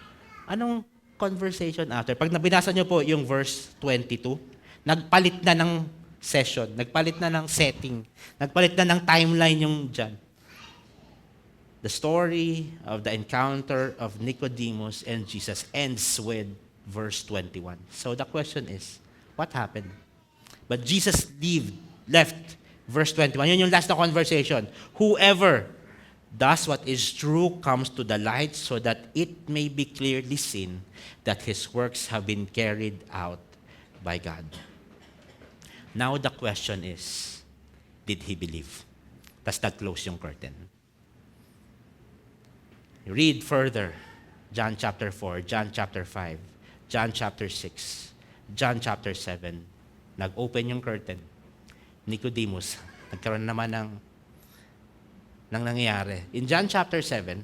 Anong conversation after? Pag nabinasa nyo po yung verse 22, nagpalit na ng session, nagpalit na ng setting, nagpalit na ng timeline yung dyan. The story of the encounter of Nicodemus and Jesus ends with verse 21. So the question is, what happened? But Jesus left verse 21. Yun yung last na conversation. Whoever does what is true comes to the light, so that it may be clearly seen that his works have been carried out by God. Now the question is, did he believe? Tapos nag-close yung curtain. You read further, John chapter 4, John chapter 5, John chapter 6, John chapter 7. Nag-open yung curtain. Nicodemus, nagkaroon naman ng nangyayari. In John chapter 7,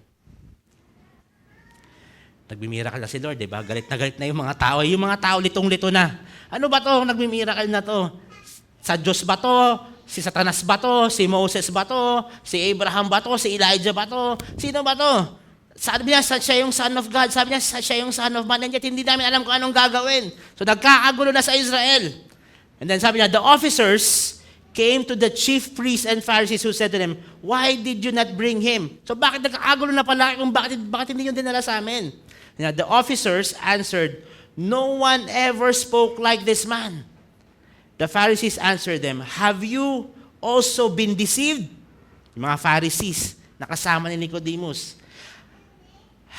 nagmimiracle na si Lord, diba? Galit na yung mga tao. Yung mga tao litong-lito na. Ano ba to? Nagmimiracle na to. Sa Diyos ba to? Si Satanas ba to? Si Moses ba to? Si Abraham ba to? Si Elijah ba to? Sino ba to? Sabi niya, siya yung Son of God. Sabi niya, siya yung Son of Man. And yet, hindi namin alam kung anong gagawin. So, nagkakagulo na sa Israel. And then sabi niya, the officers came to the chief priests and Pharisees who said to them, why did you not bring him? So, bakit nagkakagulo na pala? Bakit hindi yung dinala sa amin? And the officers answered, no one ever spoke like this man. The Pharisees answered them, have you also been deceived? Yung mga Pharisees, nakasama ni Nicodemus.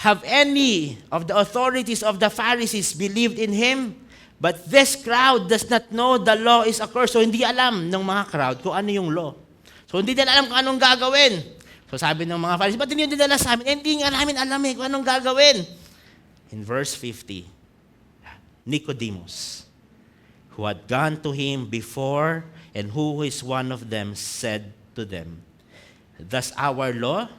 Have any of the authorities of the Pharisees believed in him? But this crowd does not know the law is accursed. So hindi alam ng mga crowd kung ano yung law. So hindi nila alam kung anong gagawin. So sabi ng mga Pharisees, ba't hindi nyo dinala sa amin? Hindi nga namin alam kung anong gagawin. In verse 50, Nicodemus, who had gone to him before and who is one of them, said to them, does our law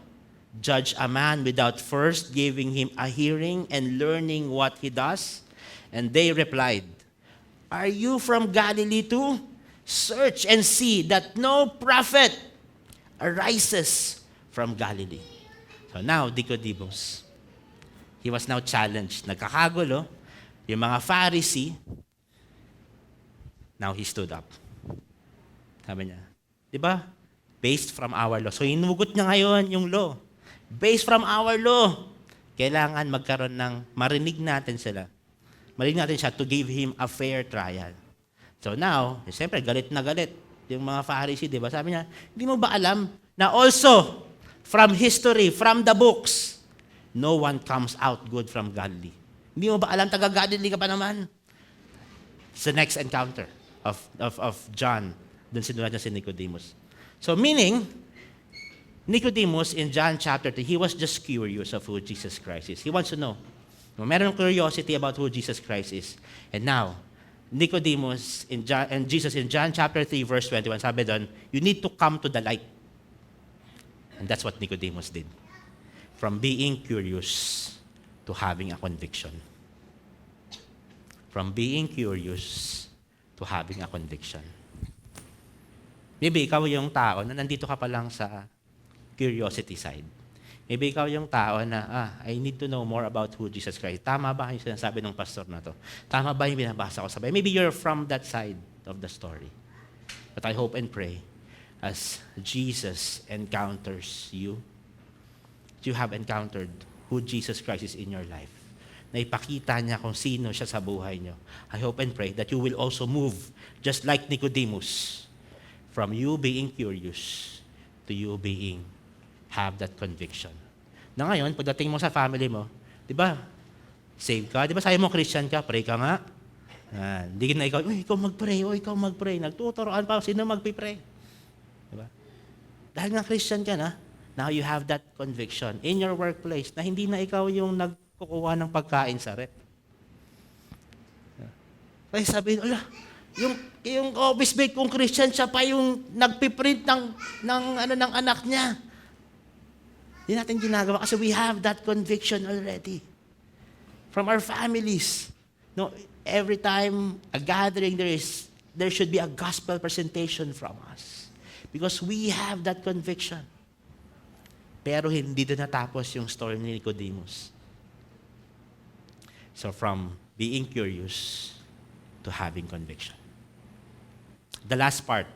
judge a man without first giving him a hearing and learning what he does? And they replied, are you from Galilee too? Search and see that no prophet arises from Galilee. So now, Nicodemus, he was now challenged. Nagkakagulo. Yung mga Pharisee, now he stood up. Sabi niya, di ba? Based from our law. So hinugot niya ngayon yung law. Based from our law. Kailangan magkaroon ng, marinig natin sila. Marinig natin siya to give him a fair trial. So now, siyempre, galit na galit. Yung mga Pharisee, di ba? Sabi niya, hindi mo ba alam na also, from history, from the books, no one comes out good from Galilee. Hindi mo ba alam, taga-Galilee ka pa naman? It's the next encounter of John. Doon sinulat niya si Nicodemus. So meaning, Nicodemus in John chapter 3, he was just curious of who Jesus Christ is. He wants to know. Meron curiosity about who Jesus Christ is. And now, Nicodemus and Jesus in John chapter 3 verse 21, sabi doon, you need to come to the light. And that's what Nicodemus did. From being curious to having a conviction. From being curious to having a conviction. Maybe ikaw yung tao na nandito ka pa lang sa curiosity side. Maybe ikaw yung tao na, I need to know more about who Jesus Christ. Tama ba yung sinasabi ng pastor na to? Tama ba yung binabasa ko sa Bible? Maybe you're from that side of the story. But I hope and pray, as Jesus encounters you, you have encountered who Jesus Christ is in your life. Na ipakita niya kung sino siya sa buhay niyo. I hope and pray that you will also move, just like Nicodemus, from you being curious to you have that conviction. Na ngayon, pagdating mo sa family mo, di ba, save ka, di ba sabi mo Christian ka, pray ka nga. Hindi na ikaw mag-pray, nagtuturoan pa, sino mag-pray? Di ba? Dahil nga Christian ka na, now you have that conviction in your workplace na hindi na ikaw yung nagkukuha ng pagkain sa rep. Kaya sabihin, yung office mate kong Christian, siya pa yung nagpiprint ng anak niya. Hindi natin ginagawa kasi we have that conviction already from our families. No, every time a gathering there should be a gospel presentation from us because we have that conviction. Pero hindi doon natapos yung story ni Nicodemus. So from being curious to having conviction. The last part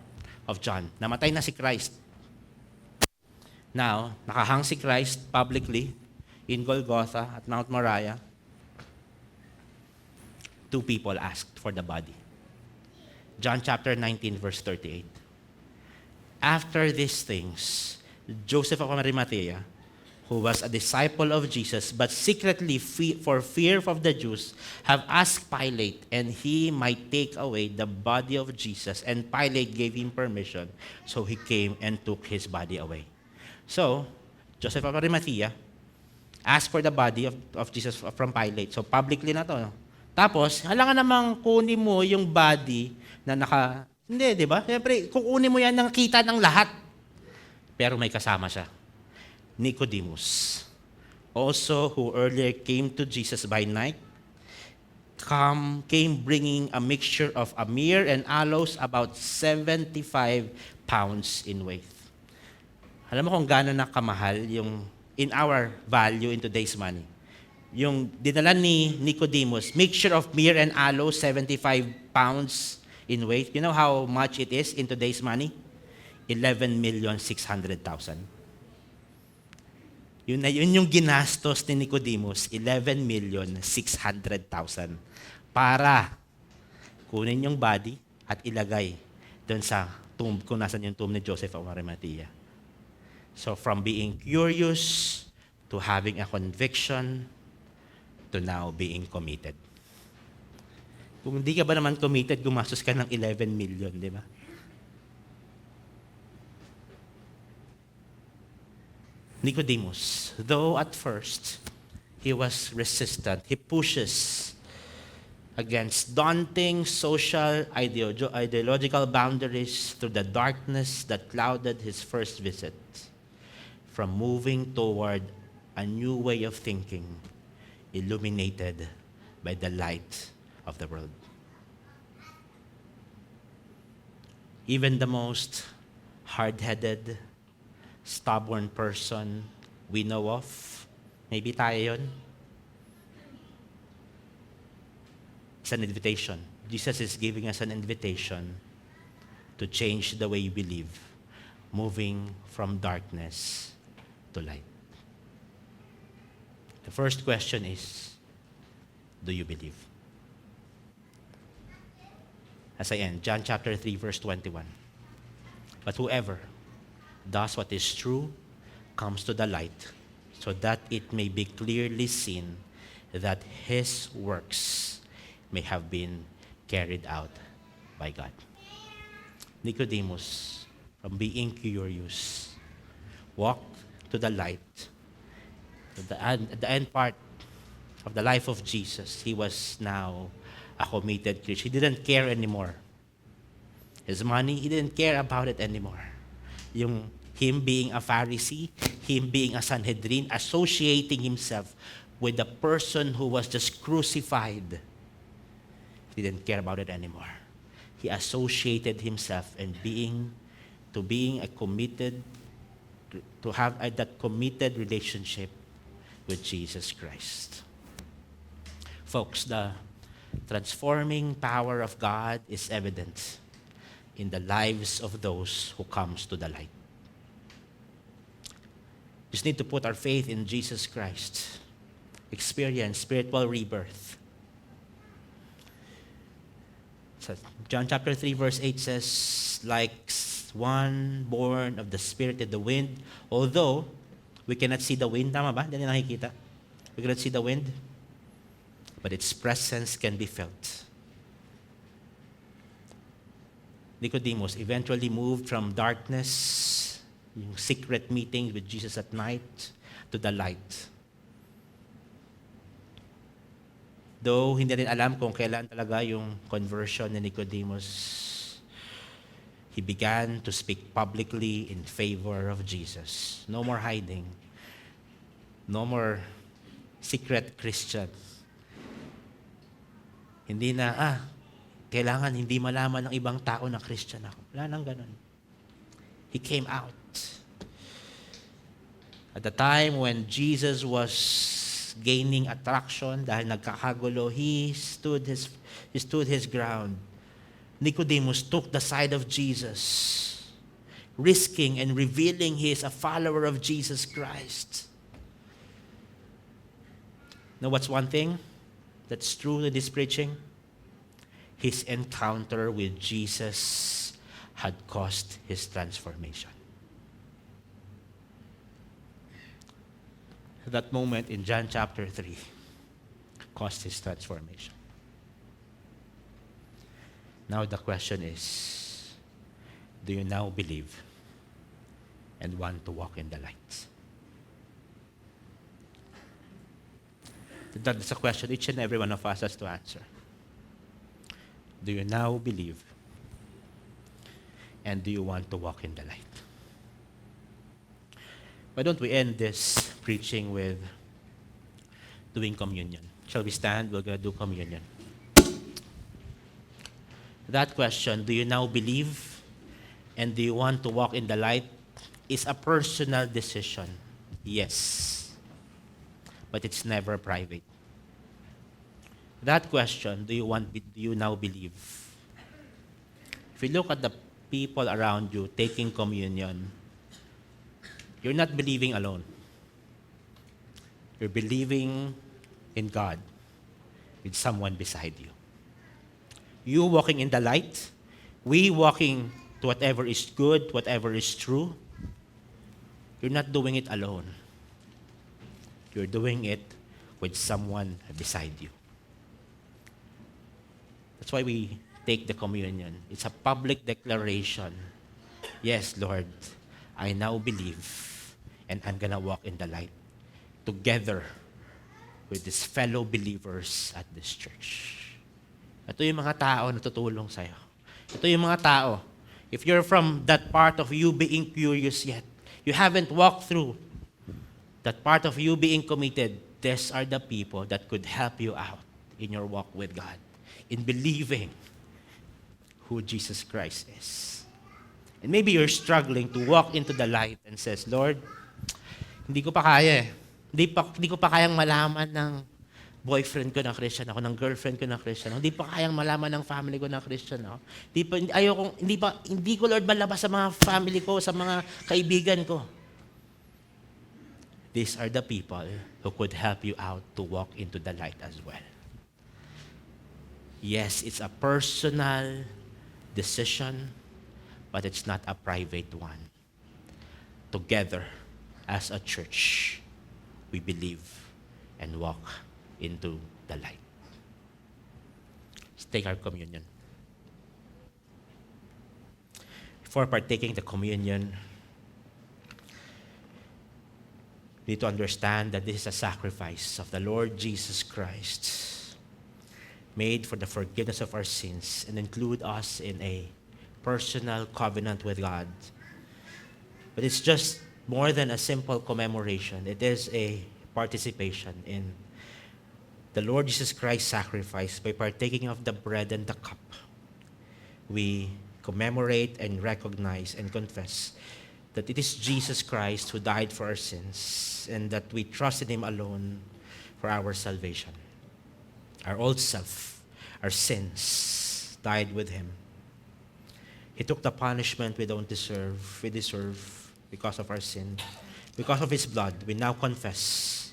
of John, namatay na si Christ. Now, nakahang si Christ publicly in Golgotha at Mount Moriah. Two people asked for the body. John chapter 19, verse 38. After these things, Joseph of Arimathea, who was a disciple of Jesus, but secretly for fear of the Jews, have asked Pilate, and he might take away the body of Jesus. And Pilate gave him permission, so he came and took his body away. So, Joseph of Arimathea asked for the body of Jesus from Pilate. So, publicly na to. No? Tapos, halangan namang kunin mo yung body na hindi, di ba? Siyempre, kukunin mo yan ng kita ng lahat. Pero may kasama siya. Nicodemus, also who earlier came to Jesus by night, came bringing a mixture of myrrh and aloes about 75 pounds in weight. Alam mo kung gaano na kamahal yung in our value in today's money. Yung dinala ni Nicodemus, mixture of myrrh and aloes, 75 pounds in weight. You know how much it is in today's money? 11,600,000. Yun yung ginastos ni Nicodemus, 11,600,000 para kunin yung body at ilagay doon sa tomb, kung nasan yung tomb ni Joseph of Arimathea. So from being curious to having a conviction to now being committed. Kung hindi ka ba naman committed, gumastos ka ng 11 million, di ba? Nicodemus, though at first he was resistant, he pushes against daunting social ideological boundaries through the darkness that clouded his first visit, from moving toward a new way of thinking, illuminated by the light of the world. Even the most hard-headed, stubborn person we know of, maybe tayo yun. It's an invitation. Jesus is giving us an invitation to change the way you believe, moving from darkness to light. The first question is, do you believe? As I end, John chapter 3, verse 21. But whoever does what is true comes to the light, so that it may be clearly seen that his works may have been carried out by God. Nicodemus, from being curious, walked to the light. At the end part of the life of Jesus, he was now a committed Christian. He didn't care anymore. His money, he didn't care about it anymore. Him being a Pharisee, him being a Sanhedrin, associating himself with the person who was just crucified, he didn't care about it anymore. He associated himself and being a committed, to have that committed relationship with Jesus Christ. Folks, the transforming power of God is evident in the lives of those who comes to the light. Just need to put our faith in Jesus Christ, experience spiritual rebirth. So John chapter 3 verse 8 says, like one born of the Spirit and the wind, although we cannot see the wind, tama ba? Hindi natin nakikita. We cannot see the wind, but its presence can be felt. Nicodemus eventually moved from darkness, yung secret meetings with Jesus at night, to the light. Though hindi rin alam kung kailan talaga yung conversion ni Nicodemus, he began to speak publicly in favor of Jesus. No more hiding. No more secret Christian. Hindi na, kailangan hindi malaman ng ibang tao na Christian ako. Wala nang ganun. He came out. At the time when Jesus was gaining attraction dahil nagkakagulo, he stood his ground. Nicodemus took the side of Jesus, risking and revealing he is a follower of Jesus Christ. Know what's one thing that's true in this preaching? His encounter with Jesus had caused his transformation. That moment in John chapter 3 caused his transformation. Now the question is, do you now believe and want to walk in the light? That's a question each and every one of us has to answer. Do you now believe and do you want to walk in the light? Why don't we end this preaching with doing communion? Shall we stand? We're going to do communion. That question, do you now believe and do you want to walk in the light, is a personal decision. Yes. But it's never private. That question, do you now believe? If you look at the people around you taking communion, you're not believing alone. You're believing in God with someone beside you. You walking in the light, we walking to whatever is good, whatever is true. You're not doing it alone. You're doing it with someone beside you. That's why we take the communion. It's a public declaration. Yes, Lord, I now believe and I'm gonna walk in the light together with these fellow believers at this church. Ito yung mga tao na tutulong sa'yo. Ito yung mga tao. If you're from that part of you being curious yet, you haven't walked through that part of you being committed, these are the people that could help you out in your walk with God, in believing who Jesus Christ is. And maybe you're struggling to walk into the light and says, Lord, hindi ko pa kaya eh. Hindi ko pa kayang malaman ng boyfriend ko na Christian ako, ng girlfriend ko na Christian ako. Hindi pa kayang malaman ng family ko na Christian ako. Hindi ko, Lord, malabas sa mga family ko, sa mga kaibigan ko. These are the people who could help you out to walk into the light as well. Yes, it's a personal decision, but it's not a private one. Together, as a church, we believe and walk into the light. Let's take our communion. Before partaking the communion, we need to understand that this is a sacrifice of the Lord Jesus Christ, made for the forgiveness of our sins and include us in a personal covenant with God. But it's just more than a simple commemoration. It is a participation in the Lord Jesus Christ's sacrifice. By partaking of the bread and the cup, we commemorate and recognize and confess that it is Jesus Christ who died for our sins and that we trust in Him alone for our salvation. Our old self, our sins, died with Him. He took the punishment we don't deserve. We deserve because of our sin. Because of His blood, we now confess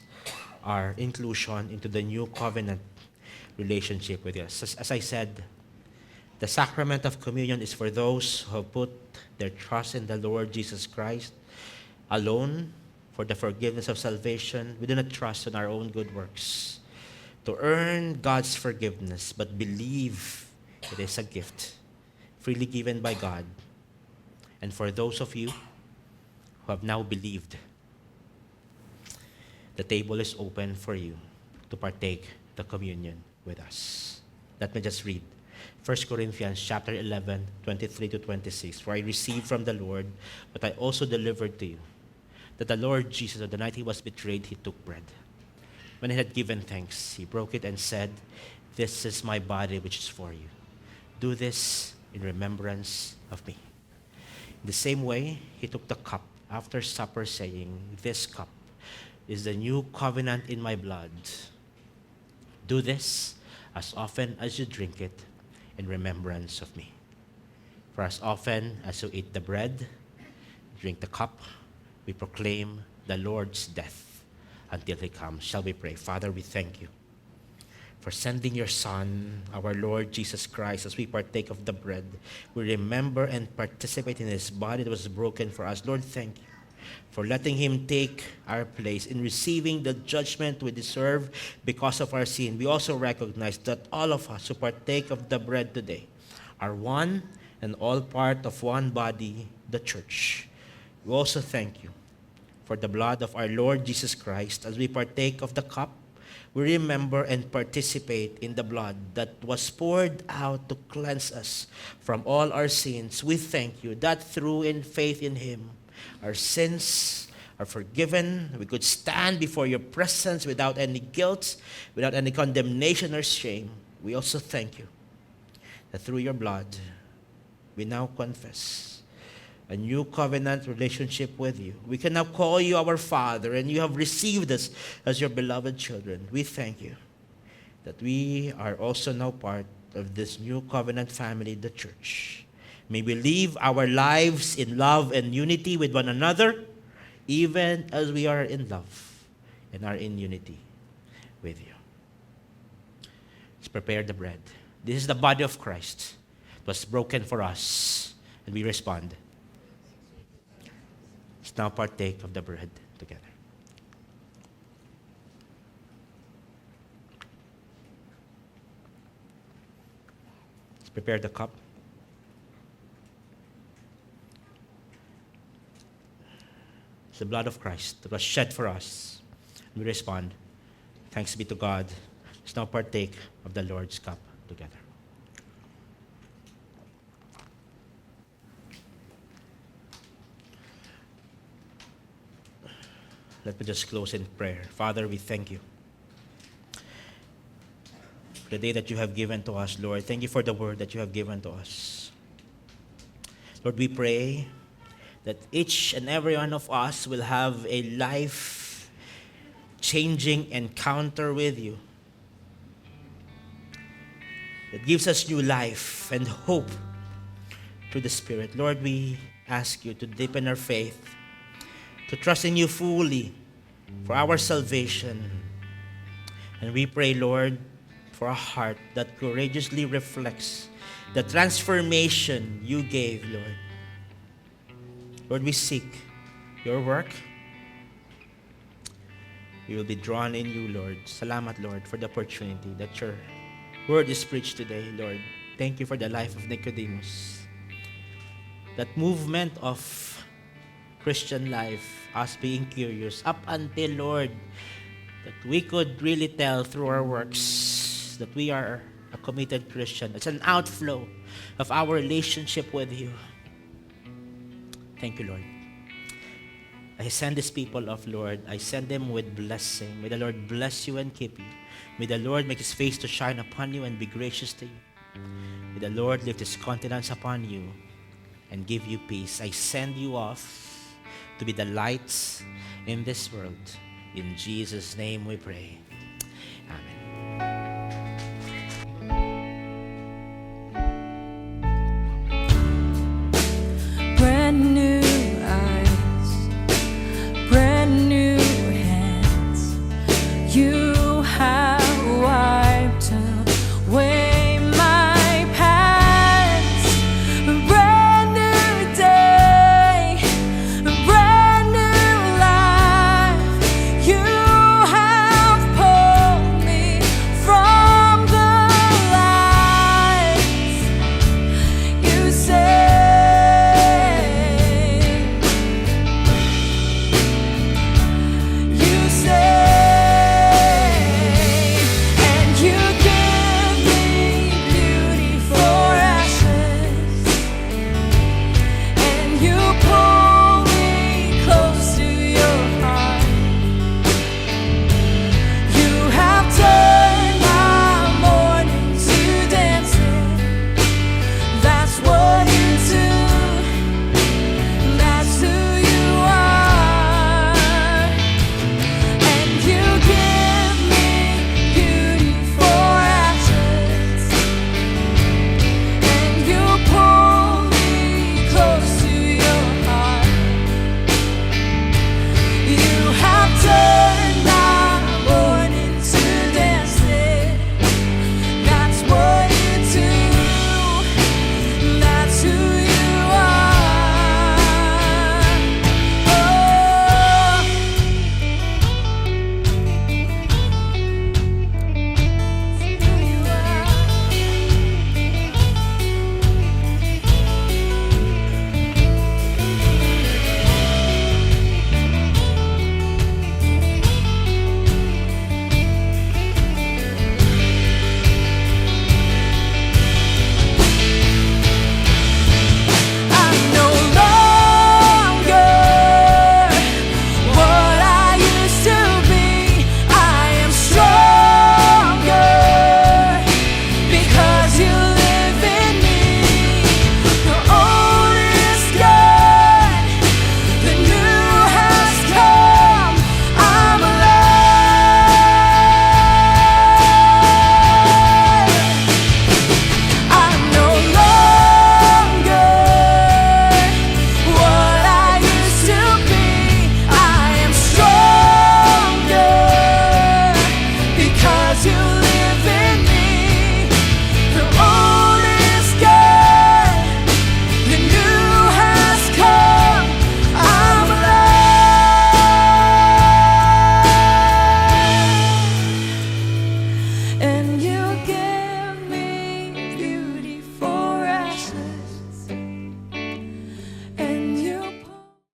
our inclusion into the new covenant relationship with us. As I said, the sacrament of communion is for those who put their trust in the Lord Jesus Christ alone for the forgiveness of salvation. We do not trust in our own good works to earn God's forgiveness, but believe it is a gift freely given by God. And for those of you who have now believed, the table is open for you to partake the communion with us. Let me just read 1 Corinthians chapter 11, 23 to 26. For I received from the Lord what I also delivered to you, that the Lord Jesus, on the night He was betrayed, He took bread. When He had given thanks, He broke it and said, "This is my body which is for you. Do this in remembrance of me." In the same way, He took the cup after supper, saying, "This cup is the new covenant in my blood. Do this as often as you drink it in remembrance of me. For as often as you eat the bread, drink the cup, we proclaim the Lord's death until He comes." Shall we pray? Father, we thank You for sending Your Son, our Lord Jesus Christ. As we partake of the bread, we remember and participate in His body that was broken for us. Lord, thank You for letting Him take our place in receiving the judgment we deserve because of our sin. We also recognize that all of us who partake of the bread today are one and all part of one body, the church. We also thank You for the blood of our Lord Jesus Christ. As we partake of the cup, we remember and participate in the blood that was poured out to cleanse us from all our sins. We thank You that through in faith in Him, our sins are forgiven. We could stand before Your presence without any guilt, without any condemnation or shame. We also thank You that through Your blood, we now confess a new covenant relationship with You. We can now call You our Father, and You have received us as Your beloved children. We thank You that we are also now part of this new covenant family, the church. May we live our lives in love and unity with one another, even as we are in love and are in unity with You. Let's prepare the bread. This is the body of Christ. It was broken for us, and we respond. Let's now partake of the bread together. Let's prepare the cup. It's the blood of Christ that was shed for us. We respond. Thanks be to God. Let's now partake of the Lord's cup together. Let me just close in prayer. Father, we thank You for the day that You have given to us, Lord. Thank You for the word that You have given to us. Lord, we pray that each and every one of us will have a life-changing encounter with you that gives us new life and hope through the Spirit. Lord, we ask you to deepen our faith, to trust in you fully for our salvation. And we pray, Lord, for a heart that courageously reflects the transformation you gave, Lord. Lord, we seek your work. We will be drawn in you, Lord. Salamat, Lord, for the opportunity that your word is preached today, Lord. Thank you for the life of Nicodemus. That movement of Christian life, us being curious, up until, Lord, that we could really tell through our works that we are a committed Christian. It's an outflow of our relationship with you. Thank you, Lord. I send these people off, Lord. I send them with blessing. May the Lord bless you and keep you. May the Lord make his face to shine upon you and be gracious to you. May the Lord lift his countenance upon you and give you peace. I send you off to be the lights in this world. In Jesus' name we pray. Amen.